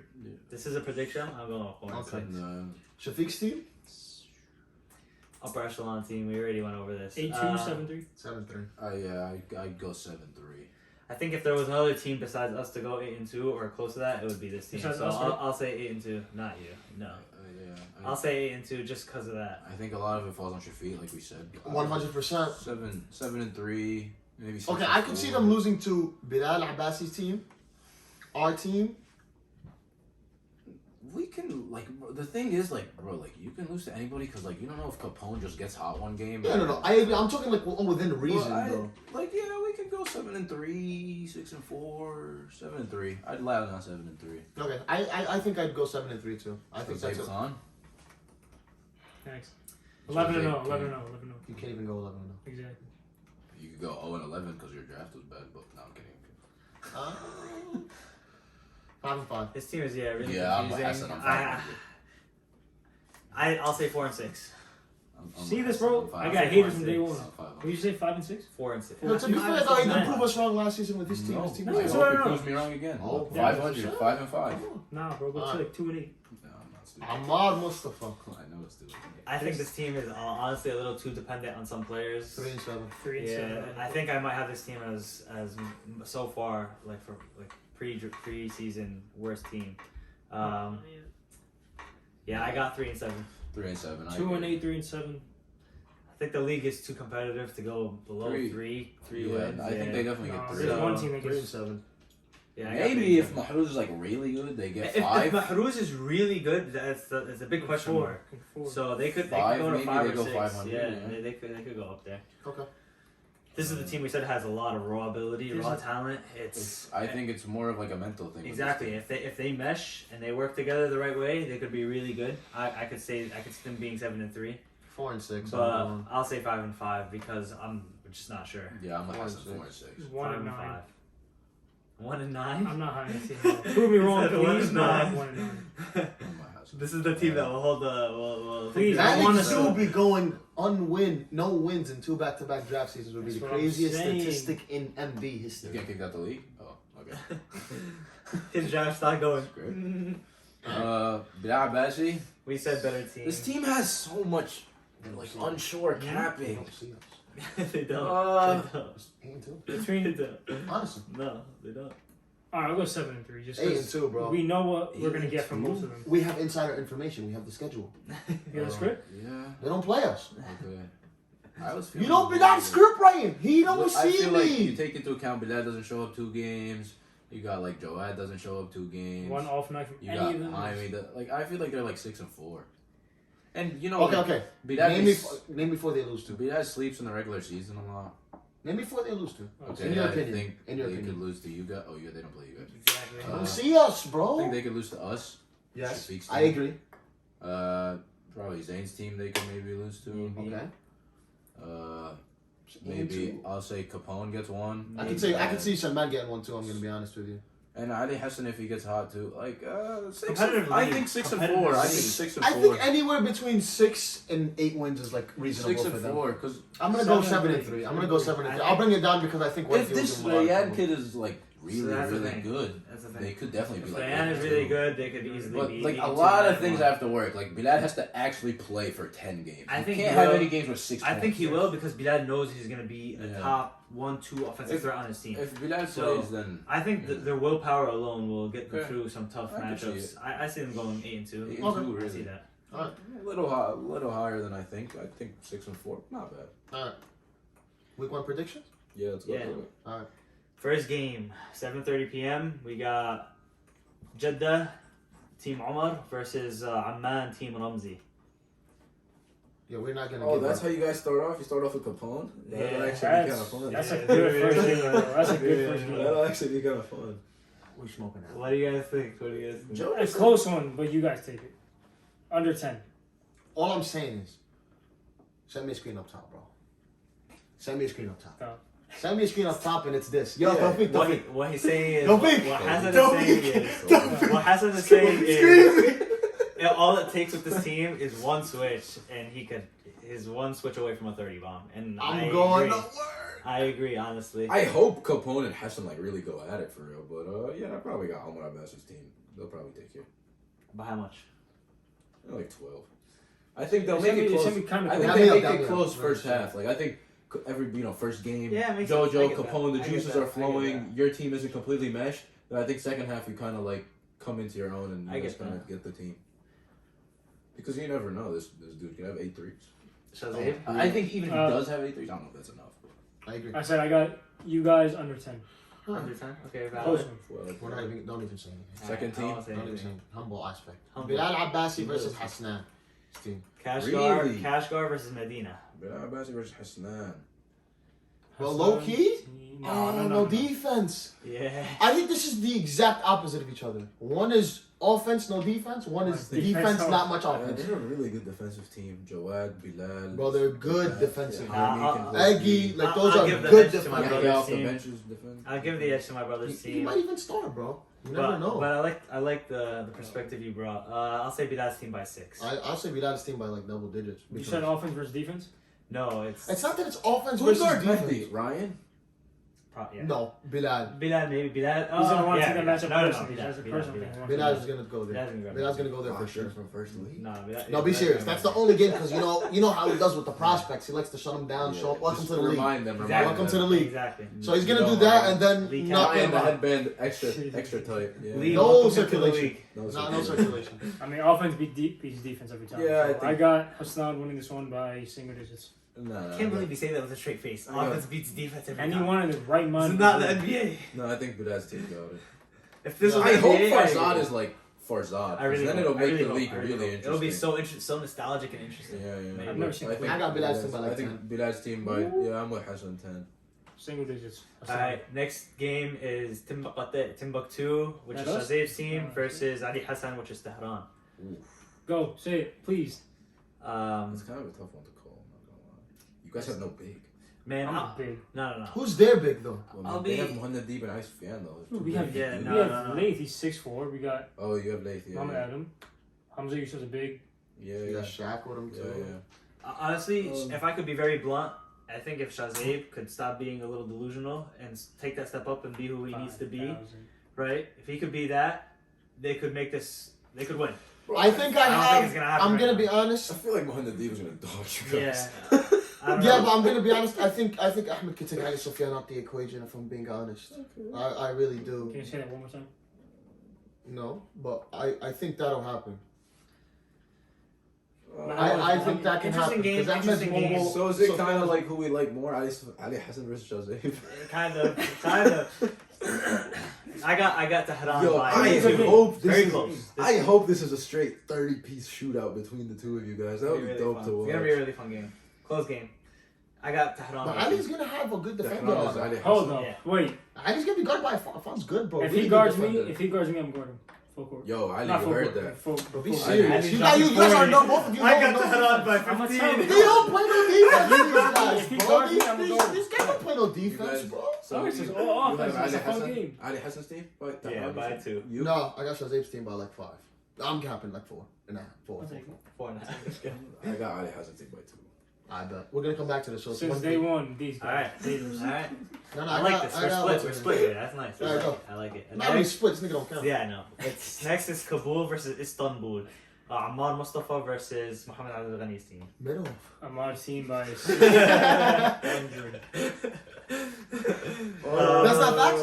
this is a prediction. I'm going with 4 and Okay. 6. No. Shafiq's team? Upper echelon team. We already went over this. 8-2, 7-3. 7-3. I'd go 7-3. I think if there was another team besides us to go 8-2 or close to that, it would be this team. Besides So us, right? I'll say 8-2. Not you. No. Yeah. I'll say 8-2 just because of that. I think a lot of it falls on Shafiq, like we said. 100%. 7-3, maybe. 6 Okay, and I could see 4. them losing to Bilal Abbasi's team, our team. We can the thing is bro, you can lose to anybody because you don't know if Capone just gets hot one game. No. I agree. I'm talking like within reason, Well, bro. we could go 7-3, 6-4, 7-3. I'd land on 7-3. Okay, I think I'd go 7-3 too. I think that's Zayd it. Khan. Thanks. 11-0. So 11-0. You can't even go 11 now. Exactly. You could go 0-11 because your draft was bad, but no, I'm kidding. 5 and 5. This team is really Yeah, I'm confusing. Hassan. I'm fine. I'll say 4 and 6. See this, bro? I'm I fine. got haters from day one. I'm fine. What did you say, 5 and 6? 4 and 6. No, to be fair, though, he did prove us wrong last season with his team. No, His team I was that's hope what he I know. proves me wrong again. Oh, 500, 5 and 5. Nah, bro, go to like 2 and 8. No, I'm not stupid. Ahmad Mustafa. I know it's stupid. I think this team is honestly a little too dependent on some players. 3 and 7. 3 and 7. Yeah, I think I might have this team as so far for pre-season worst team. Yeah, I got 3 and 7. 3 and 7. 2 and 8, 3 and 7. I think the league is too competitive to go below 3 Yeah, wins. I think they definitely Nah, get there's 3. one team that 3 and gets 7. Yeah, I got Maybe 3 if and 7. Mahrouz is really good, they get If 5. Mahrouz is really good, it's a big question mark. 4. So they could Five, go to maybe 5 they or go 6. 500, Yeah, yeah. They could go up there. Okay. This is the team we said has a lot of raw ability, This raw is- talent. It's I think it's more of a mental thing. with this exactly team. if they mesh and they work together the right way, they could be really good. I could see them being 7 and 3, 4 and 6. but I'll say 5 and 5 because I'm just not sure. Yeah, I'm like 4 and 4 and 6. 1 5 and and 9. 5. 1 and 9. I'm not high on this team. Prove me wrong, He said 1 please. and But I 9. have 1 and 9. This is the team that will hold the. Will Please, That I wanna nigga still see- be going no wins in 2 back-to-back draft seasons would be That's the what I'm craziest saying. statistic in MB You history. get kicked out the league? Oh, okay. His draft not going. Great. Bilal Abbasi. We said better team. This team has so much unsure They capping. don't see us. they don't. Uh, they don't. 8 and 2. They Between, don't. Honestly. No, they don't. alright, I'll go 7 and 3. Just 8 and 'cause 2, bro. we know what we're 8 gonna get from and 2. most of them. We have insider information. We have the schedule. You got a script? Yeah. They don't play us. Okay. I was You feeling don't be that script writing. He don't Look, I see feel like you me. take into account Bilal doesn't show up 2 games. You got Joad doesn't show up 2 games. One off night from You any got of them. Jaime. I feel like they're 6 and 4. And Okay. Bilal Name before they lose to. Bilal sleeps in the regular season a lot. Name before they lose to. Okay, In your I opinion. think In your they opinion. could lose to you guys. Oh yeah, they don't play you guys. Exactly. They don't see us, I bro. think they could lose to us. Yes, Shafiq's I team. agree. Probably Zayn's team they could maybe lose to. Okay. Maybe I'll say Capone gets 1. I can see Salman getting 1 too. I'm gonna be honest with you. And Ali Hassan if he gets hot too. 6 Competitive I league. think 6 and Competitive 4. I league. think 6 and I 4. think anywhere between 6 and 8 wins is reasonable 6 for and them. 4 because I'm gonna go 7 7 and and 3. I'm gonna go 7 and 3. I'll bring it down because I think if Whitefield this will give them a lot of Riyadh trouble. kid is really that's the really thing. good, That's the thing. they could definitely If be Diane is 8 really too. good, they could easily But be. a 82, lot of 91. things have to work. Bilal has to actually play for 10 games. I He think can't he have will. any games with 6 I points. think he will because Bilal knows he's going to be a Yeah. top 1-2 offensive If- threat on his team. If Bilal So, plays, then I think their willpower alone will get them Okay. through some tough I can see matchups. I see them going 8 and 2. 8 and Okay. 2 I see really. that. A little higher than I think. I think 6 and 4, not bad. Alright. Week 1 predictions? Yeah, let's go. Yeah. through it. Alright. First game, 7:30 p.m. We got Jeddah, Team Omar versus Amman, Team Ramzi. Yeah, we're not gonna Oh, give that's up. how you guys start off? You start off with Capone? Yeah, That'll actually be kind of That's fun. a Yeah. good first game, bro. That's a good Yeah. first game. That'll actually be kind of fun. We're smoking that. What do you guys think? What do you guys think? Joe, A close one, but you guys take it. Under 10. All I'm saying is, send me a screen up top, bro. Send me a screen up top. Top. Send me a screen up top, and it's this. Yo, Yeah. Tawfiq. What he's saying is Tawfiq. what Hassan Tawfiq. is saying is what Hassan is saying is all it takes with this team is one switch, and his one switch away from a 30 bomb. And I'm going agree. to work. I agree, honestly. I hope Capone and Hassan like really go at it for real, but yeah, I probably got Omar Abbas's team. They'll probably take you. By how much? They're like 12. I think they'll It's make gonna it be- it's close. gonna be kinda I close. think Down they the make hill, it down the close hill. first half. Like I think every first game, Yeah, it makes sense. I JoJo, get that. Capone, the I get juices that. are I get flowing. that. Your team isn't completely meshed. But I think second half you kind of like come into your own and I just get kind that. of get the team. Because you never know, this dude can have 8 threes. Shazib? I think even if he does have 8 threes, I don't know if that's enough. I agree. I said I got you guys under 10. Under 10? Okay, Close valid. one. Well, We're not even, don't even say anything. Second I won't team? say Don't even say anything. anything. Humble aspect. Humble. Bilal Abbasi versus Hasnan. Team. Kashgar, Really? Kashgar versus Medina. Bilal Abbasi versus Hassan. Well, low key? No, No defense. Yeah. I think this is the exact opposite of each other. One is offense, no defense. One is Defense, defense, no. not much Yeah, offense. they're a really good defensive team. Jawad, Bilal. Bro, they're good Jawad, defensive. yeah, Hamid can play Eggy, D. like those I'll are give the good edge to my defense. brother. Yeah, off the team. benches defense. I'll give the edge to my brother's He team. might even start, bro. You never know. But I like the perspective you brought. I'll say Bilal's team by 6. I'll say Bilal's team by like double digits. You because- said offense versus defense? No, it's It's not that it's offense Who's versus guard defense. Mehdi? Ryan? yeah. No, Bilal. Bilal, maybe Bilal. He's gonna want to yeah, take that matchup no, personally. Bilal, That's a Bilal, personal Bilal. thing. Bilal is gonna go Bilal's there. gonna go. Bilal's gonna go there for Boxer sure. from first league. No, Bilal, No, be serious. That's the only game because you know how he does with the prospects. He likes to shut them down. Yeah, Show welcome just to the league. Remind them. Exactly. Remind Welcome them. to the league. Exactly. So he's gonna You do know, that Ryan. and then Lee not Ryan, the Ryan. headband extra tight. Yeah. Lee, No welcome to the circulation. league. No circulation. I mean, offense beats defense every time. Yeah, I So think- I got Hassan winning this one by single digits. I can't believe you say that with a straight face. I know. Offense beats defense every And he time. won in the right This mind. is not the NBA. No, I think Bilal's team got it. If this was I hope NBA, Farzad is like Farzad. I really then hope. it'll I make really the hope. league I really really hope. interesting. It'll be so nostalgic and interesting. Yeah. Maybe. I've never seen I it. think I got Bilal's team by like I think 10. Bilal's team by I'm with Hassan 10. Single digits. Hassan. Alright, next game is Timbuktu, which Yeah, is that's- Shazib's team, Oh, versus Ali Hassan, which is Tehran. Go, say it, please. It's kind of a tough one to call. I'm not gonna lie. You guys have no big. Man, I'm big. no. Who's their big though? Well, I'll they be- have Muhammad Deeb and Ice Fian though. Two We have, big yeah, dudes. we no, have no. Laith, he's 6'4". We got Oh, you have Laith. Yeah. Muhammad Yeah. Adam. Hamza Yusuf's a big. Yeah. You got Shaq with him Yeah. too. Yeah. Honestly, if I could be very blunt, I think if Shazib could stop being a little delusional and take that step up and be who he needs to be, 5,000. right? If he could be that, they could make this. They could win. I think I don't think it's have. gonna happen I'm right gonna now. be honest. I feel like Muhammad Deeb was gonna dog you Yeah. guys. I don't Yeah, know. but I'm gonna be honest. I think Ahmed could take Ali Sufyan out the equation. If I'm being honest, I really do. Can you say that one more time? No, but I think that'll happen. I I think that can Interesting happen game, because Ahmed's interesting game. mobile. So is it Sufyan kind of is- like who we like more, Ali Hassan versus Shazib? Kind of. I got Tehran Yo, by I two. hope this Very is. close. I hope this is a straight 30-piece shootout between the two of you guys. That would be really dope fun. to watch. It's gonna be a really fun game. Close game. I got Tehran. But by Ali's two. gonna have a good defender. Tehran is on him. Ali Hold Hassan. on, Yeah. wait. Ali's gonna be guarded by Afon's good, bro. If Really he good guards me, defender. I'm guarding full court. Yo, Ali, Not you full heard court. that. Full, Be full- serious. Ali You dropped guys are 40. no both of you. I know got no Tehran by I'm 15. They don't play no defense. These If guys, he bro. guards me, I'm guarding. These guys don't play no You defense, guys- bro. So it's you, just you all have offense. Ali It's a fun Hassan? game. Ali Hassan's team? Yeah, by 2. You? No, I got Shazib's team by like 5. I'm capping like 4.5. 4. I'll take it. 4.5. I got Ali Hassan's team by 2. I bet. We're gonna come back to this. So it's Since one day thing. one, these guys. Alright. No, I like this. We're split here. That's nice. There you go. I like it. And Not really next, splits, nigga don't count. yeah, I know. It's next is Kabul versus Istanbul. Ammar Mustafa versus Mohammed Abdul Ghani's team. Middle. I'm on team by 600. That's not facts.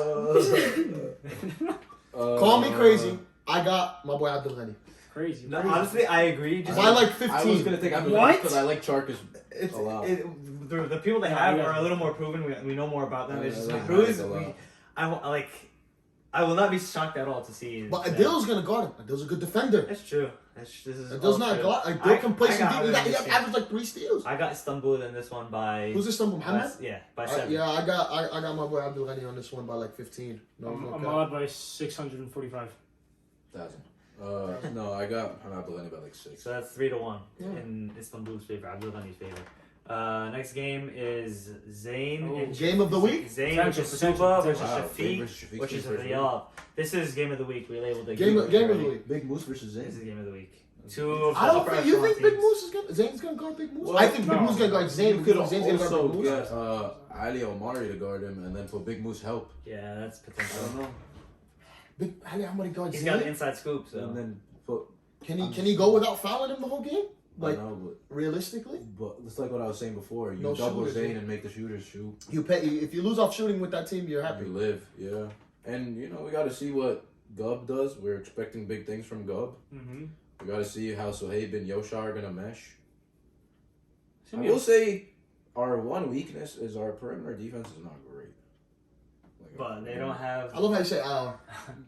Call me crazy. I got my boy Abdul Ghani. Crazy. No, crazy. honestly, I agree. Just By like 15. I was gonna take Abdul What? because I like Charkis it's a lot. the people they Yeah, have yeah. are a little more proven. We know more about them. Yeah, It's just I like who's Malik a lot. I will not be shocked at all to see. But that. Adil's gonna guard him. Adil's a good defender. That's true. This is Adil's all not true. guard. Adil can play I some got deep. him in He this got game. averaged like 3 steals. I got Istanbul in this one by. Who's this number? Muhammad? By 7. Yeah, I got my boy Abdul Ghani on this one by like 15. No, I'm no I'm cap. on by 645. 1,000. No, I got Muhammad Abdul Ghani by like 6. So that's 3-1 Yeah. in Istanbul's favor, Abdul Ghani's favor. Next game is Zayn. Oh. and Game of the week? Zayn, which is Potential, Suba versus Wow, Shafiq, Shafiq's which is first week. Riyadh. This is game of the week. We labeled it Game of the already. week. Big Moose versus This is Zayn. game of the week. Two of the I don't upper think you echelon think Big teams. Moose is gonna Zayn's gonna guard Big Moose. Well, I think Big no. Moose gonna guard Zayn. You could Zayn's gonna guard also Big Moose. get Ali Omari to guard him and then put Big Moose help. Yeah, that's I potential. don't know. Big Ali Amari guard He's got the Zayn. inside scoop, so. And then put. Can he go without fouling him the whole game? Like I know, realistically, but it's like what I was saying before. You No double shooters, Zayn yeah. and make the shooters shoot. you pay if you lose off shooting with that team, you're happy. You live, yeah. And you know we got to see what Gub does. We're expecting big things from Gub. Mm-hmm. We got to see how Sohaib and Yosha are gonna mesh. I Yeah. will say, our one weakness is our perimeter defense is not great. Like, But they don't have. I love how you say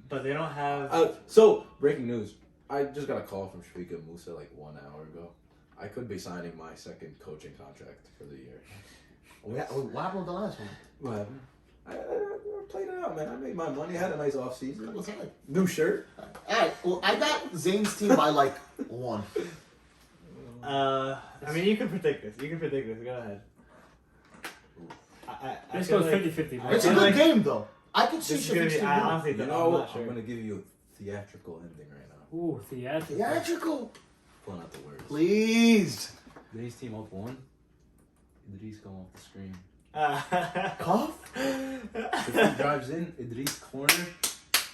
But they don't have. So breaking news. I just got a call from Shafika Musa like 1 hour ago. I could be signing my second coaching contract for the year. What happened with the last one? What happened? I played it out, man. I made my money. I had a nice off season. What's that? New shirt. Alright, well I got Zayn's team by like 1. I mean, you can predict this. You can predict this. Go ahead. I This feel goes like- 50-50. I It's a feel good like game though. I can see This is gonna Shafiq's be. team I winning. honestly You don't. know I'm what? not sure. I'm gonna give you a theatrical ending right now. Ooh, theatrical. Theatrical. Pulling out the words. Please. Today's team up 1. Idris come off the screen. Cough? Shafiq drives in. Idris corner.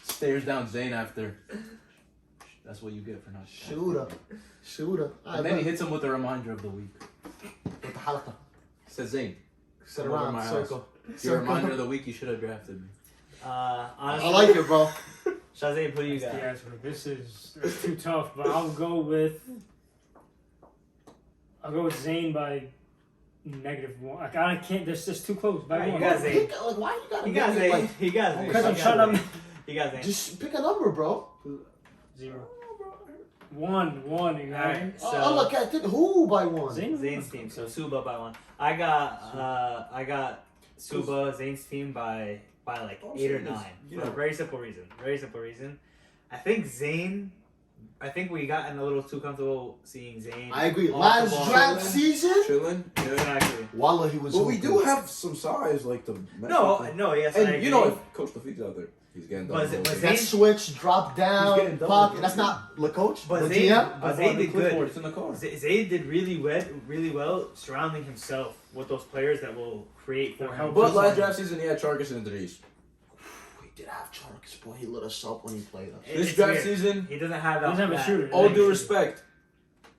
Stares down Zayn after. That's what you get for not Shooter. And then he hits him with a reminder of the week. with the halata. Says Zayn. Sit Come over around, my house. circle. It's your reminder of the week. You should have drafted me. Honestly, I like it, bro. Shazay, who do you got? Theatrical. This is too tough, but I'll go with Zayn by -1. Like, I can't. This is too close. By Alright, one. you got Zayn. Like, why you gotta He got make it, Zayn. like, He got Zayn. Because I'm He trying got to- Zayn. He got Zayn. just pick a number, bro. 0. 1, exactly. Alright, so Oh, look at it. Who by 1? Zayn? Zayn's team. So Suba by 1. I got Suba Zayn's team by like I'm 8 or saying this, 9. you For know. a very simple reason. I think Zayn. I think we gotten a little too comfortable seeing Zayn. I agree. off the Last ball. draft season, Chilling. Yeah. Exactly. Wallah, he was. But we hooping. do have some size, like the. No, yes, I And agree. you know, if Coach Lafique's out there, he's getting double. Was it- was rotated. That switch, drop He's getting down, double pocket. rotated. That's not the coach. But the Zayn, GM. but I Zayn brought the did clipboard, good. It's in the car. Zayd did really well surrounding himself with those players that will create for him. But last draft season, he had Charkis and Idris. We did have Charkis, boy. He lit us up when he played us. It- This it's draft weird. season, He doesn't have He doesn't have a that- shooter. all due respect,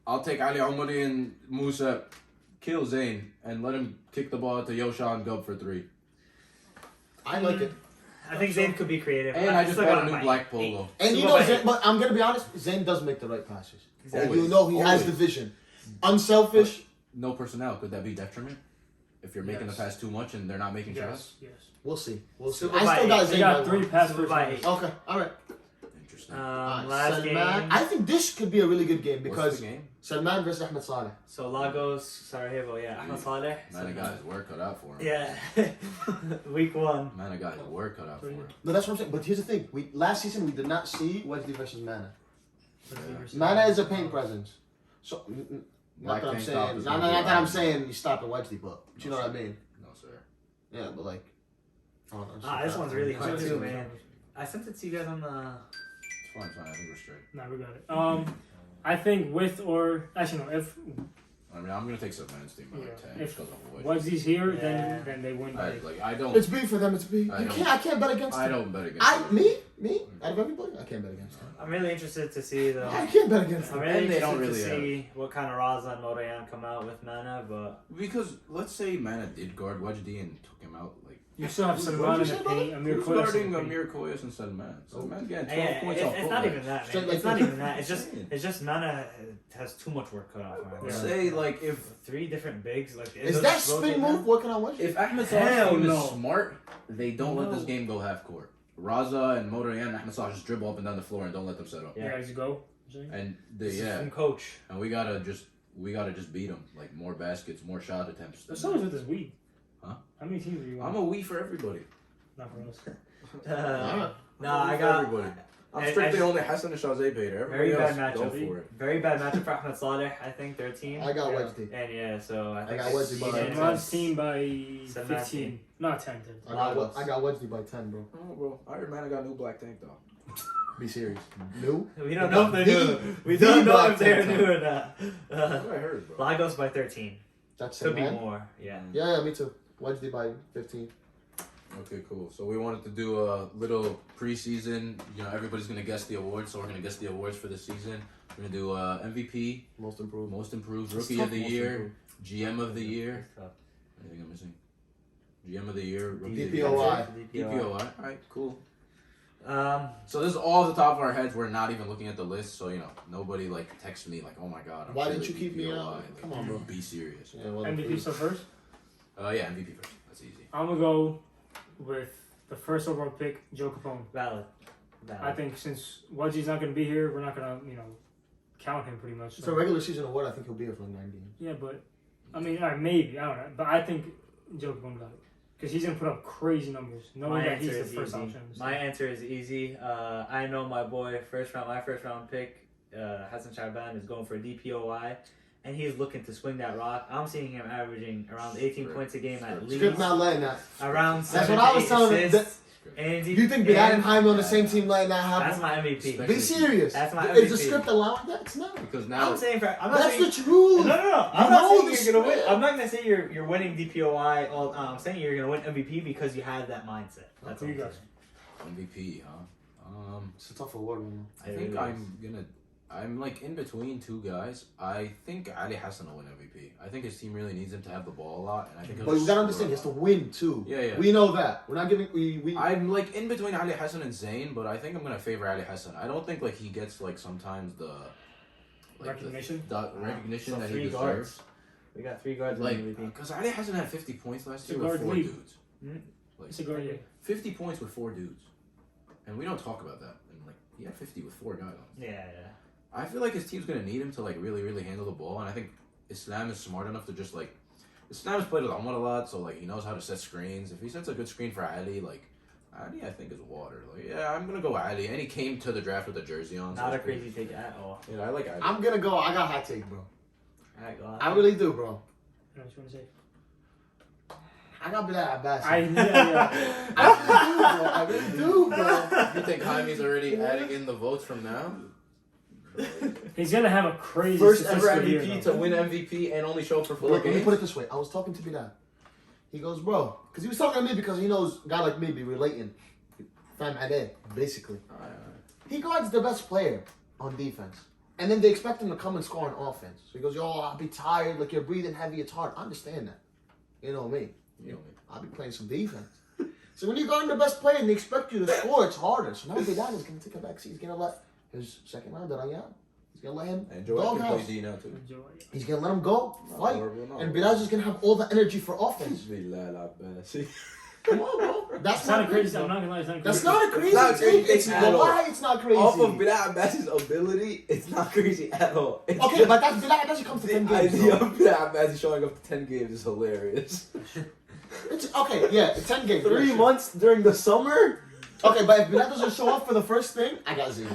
I'll take Ali Omari and Musa, kill Zayn, and let him kick the ball to Yosha and Gub for 3. I like it. I think Zayn could be creative. And I just still bought got a him new by black 8. polo. And you Suba know, by Zayn, 8. but I'm gonna be honest. Zayn does make the right passes. Exactly. And you know he has Always. the vision. Unselfish. No personnel. Could that be detriment? If you're making Yes. the pass too much and they're not making shots? Yes. We'll see. We'll see. Suba I by still got 8. Zayn They got by 3 one. pass Suba first by rounds. 8. Okay, all right. Interesting. Last Salman. game. I think this could be a really good game What's because the game? Salman versus Ahmed Saleh. So Lagos, Sarajevo, yeah. Ahmed Saleh. Man, I got his work cut out for him. Yeah. Week 1. Man, I got his work cut out for him. No, that's what I'm saying. But here's the thing: last season we did not see Wesley versus Mana. Yeah. Mana is a paint presence. So Black not that I'm tank top saying. is Not, gonna not be that I'm alright. saying you stop at Wesley, but you know what I mean. No, sir. Yeah, but like. I don't know, This one's really hard Crazy. too, man. I sent it to you guys on the. It's fine, it's fine. I think we're straight. No, we got it. I think with or actually no, if I mean, I'm going to take Salman's team by like 10 If just because I'm a Websy's here, Yeah. then they win by. I don't. It's B for them. It's B. I I can't bet against I them. don't bet against them. Me. Out of everybody, I can't bet against them. I'm really interested to see though. I can't bet against I'm them. really And they interested don't really to see what kind of Raza and Morayan come out with Mana, but Because let's say Mana did guard Wajdi and took him out. Like, You still have What Salman did in you the say, paint, Amir who's Koyas in guarding the paint. Amir Koyas and Salman? Salman getting 12 yeah, points it's, off it's not football. even that, man. Straight It's like not that. even that. It's just Mana has too much work cut out for him. Yeah. Say, like, if 3 different bigs, like Is that spin move working on Wesley? If Ahmed Hell Salah's team no. is smart, they don't let No. this game go half court. Raza and Morayan and Ahmed Salah just dribble up and down the floor and don't let them settle. Yeah. You guys go. And This is yeah, from coach. and we gotta just beat them. Like more baskets, more shot attempts. What's up with this week? Huh? How many teams are you on? I'm a we for everybody. Not for us. Alright. Nah, I For got. everybody. I'm strictly only Hassan and Shazay Bader. Very Everybody bad else, go matchup. for it. Very bad matchup for Ahmed Saleh. I think their team. I got Wedged. And yeah, so I think got Wedged by it's- Iran's team by 7-19. 15. Not 10. I got Wedged by 10, bro. Oh, bro. Iron Man, I got new black tank though. Be serious. New? We don't know if they're The- new. We the don't know Black if they're Panther. new or not. That's what I heard, bro. Lagos by 13. That's Could it, be man. more. Yeah. Yeah, me too. Wedged by 15. Okay, cool. So we wanted to do a little preseason. You know, everybody's gonna guess the awards, so we're gonna guess the awards for the season. We're gonna do MVP, Most improved. most improved, It's rookie tough, of the most year, improved. GM of the year. It's tough. Anything I'm missing? GM of the year, rookie of the DPOI. year. DPOI. All right, cool. Um, So this is all off the top of our heads. We're not even looking at the list, so you know nobody like text me like, "Oh my god, I'm Why sure didn't you the keep me DPOI." out? Like, Come on, bro. Be serious. Yeah, well, MVP so first. Yeah, MVP first. That's easy. I'm going to go with the first overall pick, Joe Capone. valid. I think since Wedgie's not going to be here, we're not going to, count him pretty much. It's a regular season award. I think he'll be here for like 9 games. Yeah, but, all right, maybe. I don't know. But I think Joe Capone got it. Because he's going to put up crazy numbers, knowing that he's the first option. So. My answer is easy. I know my boy, my first round pick, Hassan Shaban, is going for a DPOI, and he's looking to swing that rock. I'm seeing him averaging around 18 points a game at least. Script not letting that. Around That's 7 what I to was 8 telling him. assists. And You think Bilal and Jaime on the same team letting that That's happen? my MVP. Be serious. That's my Is the MVP. script allowing that? It's not. Because now I'm saying I'm not That's saying. the truth. No. I'm You not know saying you're gonna win. script. I'm not gonna say you're winning DPOI. I'm saying you're gonna win MVP because you have that mindset. That's Who all you I'm got? saying. MVP, huh? It's a tough award, man. I think I'm like in between two guys. I think Ali Hassan will win MVP. I think his team really needs him to have the ball a lot, and I think. But you gotta understand, he has to win too. Yeah. We know that. We're not giving. We. I'm like in between Ali Hassan and Zayn, but I think I'm gonna favor Ali Hassan. I don't think like he gets like sometimes the Recognition? the recognition So that he 3 deserves. guards. We got 3 guards in Like, MVP. because Ali Hassan had 50 points last It's a year with guard 4 league. dudes. Like It's a guard, yeah. 50 points with 4 dudes, and we don't talk about that. And like he had 50 with 4 guys. Yeah. I feel like his team's gonna need him to like really, really handle the ball, and I think Islam is smart enough to just like Islam's played with Amman a lot, so like he knows how to set screens. If he sets a good screen for Ali, like Ali, I think is water. Like yeah, I'm gonna go Ali, and he came to the draft with a jersey on. So Not a it's pretty- crazy take at all. Yeah, I like Ali. I'm gonna go. I got hot take, bro. Alright, go on. I really do, bro. You know what you want to say? I got Bilal Abbas. Yeah. I really do, bro. You think Jaime's already adding in the votes from now? He's going to have a crazy First ever statistical year, MVP though. to win MVP and only show up for 4 Look, let me games. put it this way. I was talking to Bilal. He goes, bro, because he was talking to me because he knows a guy like me be relating. Fam Ade, basically. He guards the best player on defense. And then they expect him to come and score on offense. So he goes, yo, I'll be tired. Like, you're breathing heavy. It's hard. I understand that. You know me. I'll be playing some defense. So when you're guarding the best player and they expect you to score, it's harder. So now Bilal is going to take a back seat. He's going to let his second rounder, Riyadh, he's going to let him And Joel can play doghouse. D now too. He's going to let him go, fight. horrible, And Bilal's just going to have all the energy for offense. Bilal Abbas. Come on, bro. That's It's not a not crazy. crazy. I'm not gonna lie. It's not That's crazy. not a crazy not take. crazy It's at all. why it's not crazy. Off of Bilal Abbas's ability, it's not crazy at all. It's Okay, but that's Bilal doesn't come to 10 the games. idea though. of Bilal Abbas showing up to 10 games is hilarious. It's okay, yeah, 10 games. 3 yeah, sure. months during the summer? Okay, but if Bilal doesn't show up for the first thing, I got Zayn.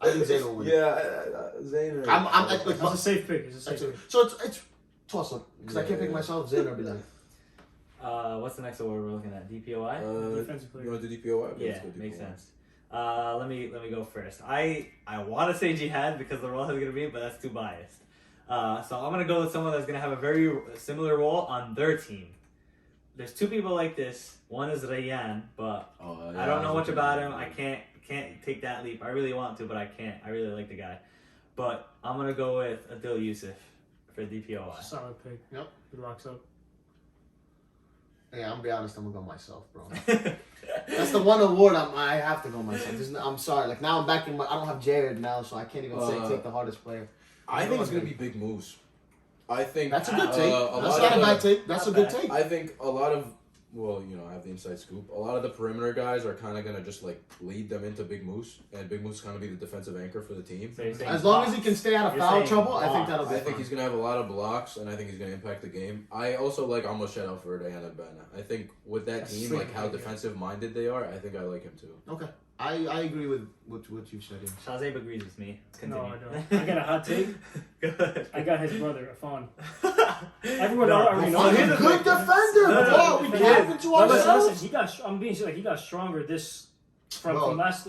I think Zayn will win. Yeah, Zayn. I'm like, It's a safe pick. It's a safe that's it. pick. So it's toss up because I Yeah, can't pick yeah. myself Zayn or Bilal. What's the next award we're looking at? DPOI? Defensive You player. want to do DPOI? Okay, Yeah, let's go DPOI. makes sense. Let me go first. I want to say Jihad because the role is gonna be, but that's too biased. So I'm gonna go with someone that's gonna have a very similar role on their team. There's 2 people like this. One is Rayyan, but Oh, I don't know much about him. I can't take that leap. I really want to, but I can't. I really like the guy, but I'm gonna go with Adil Yusuf for DPOI. Solid pick. Yep. He locks up. Yeah, I'm gonna be honest. I'm gonna go myself, bro. That's the one award I have to go myself. I'm sorry. Like now I'm back in my. I don't have Jared now, so I can't even say take the hardest player. I think it's gonna be big moves. I think That's a good take. a That's lot not of a bad the- take. That's a Not good bad. take. I think a lot of, well, you know, I have the inside scoop. A lot of the perimeter guys are kind of gonna just like lead them into Big Moose, and Big Moose is gonna be the defensive anchor for the team. So you're saying As long as he blocks. can stay out of You're foul saying trouble, I think blocks. that'll be I think fine. he's gonna have a lot of blocks, and I think he's gonna impact the game. I also like almost shout out for Diana Bana. I think with that That's team, sweet. like how defensive minded they are, I think I like him too. Okay. I agree with what you said. Yeah. Shazib agrees with me. Continue. No, I don't. I got a hot take. Good. I got his brother, Afan. Everyone No, already Afan knows. is He's a the good thing. defender. No, Bro, we no, gave it to No, listen, ourselves. he got. I'm being serious. Like he got stronger this from Bro. last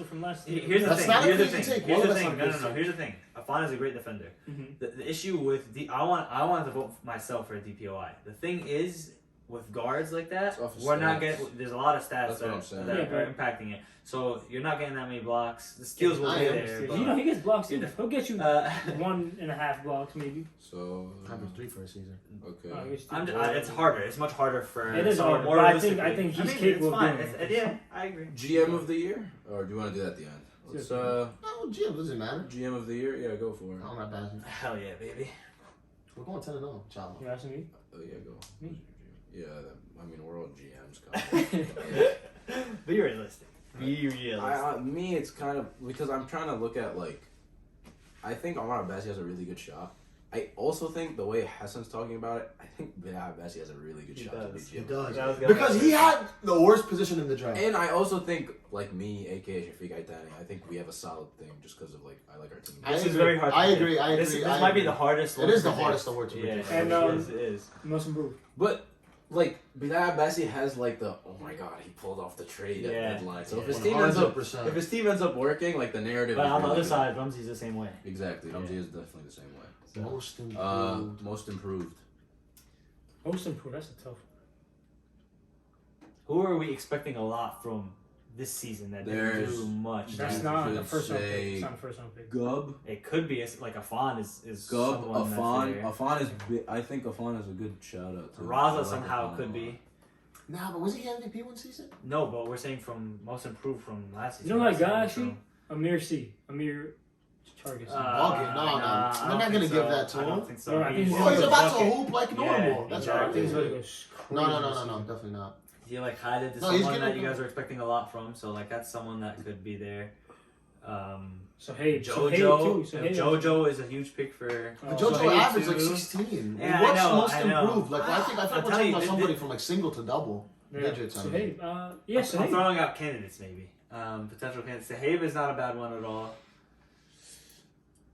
year. Here's the That's thing. not a Here's the crazy thing. take. Here's One the of us thing. on No. this take. Here's the thing. Afan is a great defender. Mhm. The issue with I wanted to vote myself for a DPOI. The thing is, with guards like that, It's off of we're not stats. getting. There's a lot of stats That's what I'm saying. that Yeah, are but- impacting it. So you're not getting that many blocks. The steals will I be am. there. You But, know, he gets blocks too. Yeah. He'll get you uh, 1.5 blocks maybe. So Average 3 for a season. okay. it's harder. It's much harder for. It is someone harder, more but I think realistically. he's capable it's of fine. doing it. Yeah, I agree. GM of the year, or do you want to do that at the end? Let's Oh, GM doesn't matter. GM of the year. Yeah, go for it. I'm not bad. Hell yeah, baby. We're going 10-0, child. You asking me? Oh yeah, go. Me. Yeah, I mean we're all GMs. Kind Be realistic. Be realistic. Me, it's kind of because I'm trying to look at like, I think Omar Abbasi has a really good shot. I also think the way Hassan's talking about it, I think Bilal Abbasi has a really good He shot does. to be He GM. does. That was gonna Because happen. he had the worst position in the draft. And I also think, like me, aka Shafiq Aitani, I think we have a solid thing just because of like I like our team. I This is agree. very hard. To I pick. agree, I This agree, I might be agree. the hardest. one It is to the pick. hardest award to Yeah, predict. And, it is. Most improved. But like Bilal Abbasi has like the oh my god he pulled off the trade at Yeah. deadline. So if Yeah. his team ends up 100%. if his team ends up working, like the narrative. But is on the really other good. side, Rumsey's the same way. Exactly, Ramsey Yeah. is definitely the same way. Most improved. Most improved. Most improved. That's a tough. Who are we expecting a lot from this season that didn't There's- do much? That's You not the could first round say pick. It's not the first round pick. Gub, It could be like Afan is Gub, someone that's Afan. there. Afan is. I think Afan is a good shout out. To I Raza like somehow Afan could a be. lot. Nah, but was he MVP one season? No, but we're saying from most improved from last You season. know that guy So- actually? Amir Chargis. Bugging. No, I they're don't not gonna think give so. that to I don't him. think so. No, I think Oh, he's Yeah. about to bucket. hoop like Yeah, normal. That's exactly. I think he's right. gonna go No, definitely not. He like hided to No, he's someone gonna that you go- guys are expecting a lot from, so like that's someone that could be there. So hey, Jojo, So hey, Jojo is a huge pick for. But Oh, JoJo Shohei averaged like too. 16. Yeah, What's I know, most I know. improved? Like I think I'm we're telling talking you, about this- somebody from like single to double Yeah. digits. I So mean. hey, I'm hey. throwing out candidates maybe. Potential candidates. Sahib is not a bad one at all.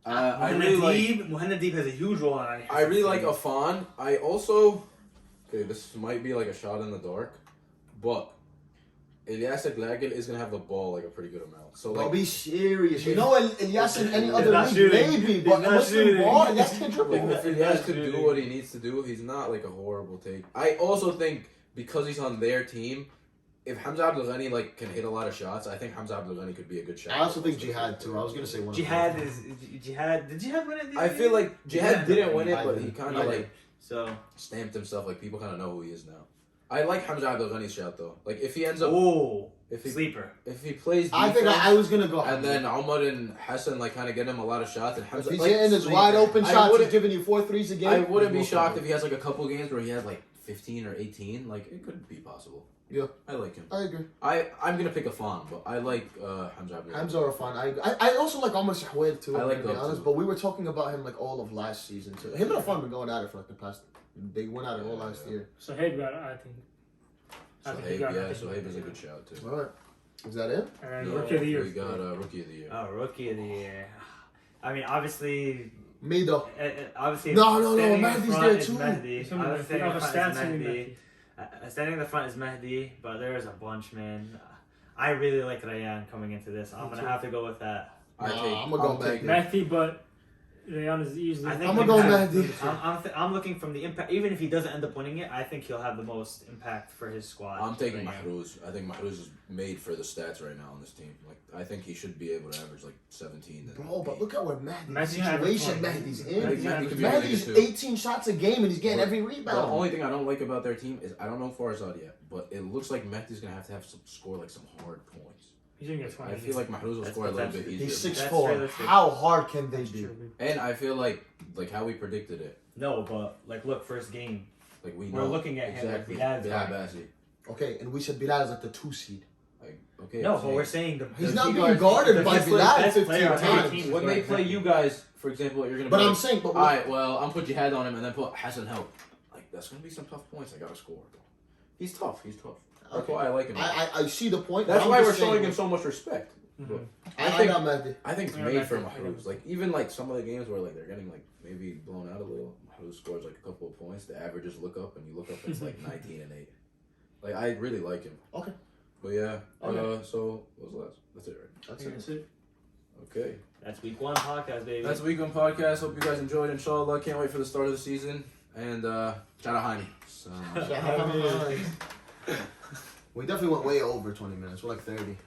I really like. Muhammad Deeb has a huge role on it. I really like Afan. I also. Okay, this might be like a shot in the dark, but Ilyas Glagil is gonna have the ball like a pretty good amount. So Bro, like, be serious. You know, Ilyas in any He's other not league, shooting. maybe, He's but not Muslim shooting. ball, Ilyas can dribble. like if He's Ilyas not could do shooting. what he needs to do, he's not like a horrible take. I also think because he's on their team, if Hamza Abdul Ghani like can hit a lot of shots, I think Hamza Abdul Ghani could be a good shot. I also think Jihad too. I was gonna say one. Jihad is Jihad. Did Jihad win it? I feel like Jihad didn't win it, I but did. he kind I of did. like so. stamped himself. Like people kind of know who he is now. I like Hamza Abdul Ghani's shot though. Like if he ends up, Oh, if he sleeper. if he plays, I think defense, I was gonna go. and then Omar and Hassan like kind of get him a lot of shots, and if Hamza he's like, hitting his sleep. wide open I shots, he's wouldn't- giving you 4 threes a game. I wouldn't be he's shocked most if he has like a couple games where he has like 15 or 18. Like it could be possible. Yeah. I like him. I agree. I'm gonna pick a Fan, but I like Hamza Abdul Ghani. Hamza are fun. I also like Omar Shahwed too. I like to be those honest, too. but we were talking about him like all of last season too. Him and Afan been going at it for like the past. They went at it all last year. So hey, got I think. I think he Sohaib, got it. yeah, Sohaib is a good shout too. All right, is that it? And No, rookie of the year. We got rookie of the year. Oh, rookie of the year. I mean, obviously, Me though. obviously. No, standing in Mehdi's front there is too. Mehdi. Some of Obviously, the standing in stats front in is the Mehdi. Standing in the front is Mehdi, but there's a bunch, man. I really like Rayan coming into this. I'm Me gonna too. have to go with that. Nah, I'ma go take Mehdi, but Rayan is easily. I think I'ma go impact- Mehdi. I'm looking from the impact. Even if he doesn't end up winning it, I think he'll have the most impact for his squad. I'm taking right now. Mahruz. I think Mahruz is made for the stats right now on this team. Like I think he should be able to average like 17. and Bro, but 8. look at where Mehdi's Mehdi situation averaged Mehdi's one. in. Mehdi could be Mehdi's really Mehdi's good too. 18 shots a game and he's getting every The rebound. only thing I don't like about their team is I don't know Farzad yet, but it looks like Mehdi's gonna have to score like some hard points. He's gonna get 20. I feel like Mahruz will That's score a little bit potential. easier. He's That's 6'4". realistic. How hard can they That's be? true. And I feel like how we predicted it. No, but like, look, first game. Like we We're know looking at him like exactly. Bilal's Bilal guy. Bassi. Okay, and we said Bilal is like the 2 seed. Like okay. No, I'm but we're saying- saying He's the not key being guard- guarded the by best Bilal player 15 on our times. team is when they guarding play Mehdi. you guys, for example, you're gonna. But be I'm like, saying, but all right, well, I'm put Jihad on him and then put Hassan help. Like that's gonna be some tough points. I gotta score. He's tough. He's tough. That's Okay. why I like him. I see the point. That's but why I'm we're just saying, showing him so much respect. Mhm. I got Mehdi. I think it's Yeah, made for I think- Mahruz. Like even like some of the games where like they're getting like maybe blown out a little. Mahruz scores like a couple of points. The averages look up, and you look up, it's like 19-8. Like I really like him. Okay. But yeah. Okay. So what's the last? That's it, right? That's Yeah, it. that's it. Okay. That's week 1 podcast, baby. That's Week 1 podcast. Hope you guys enjoyed. Inshallah, can't wait for the start of the season. And shout out Jaime. So, We definitely went way over 20 minutes. We're like 30.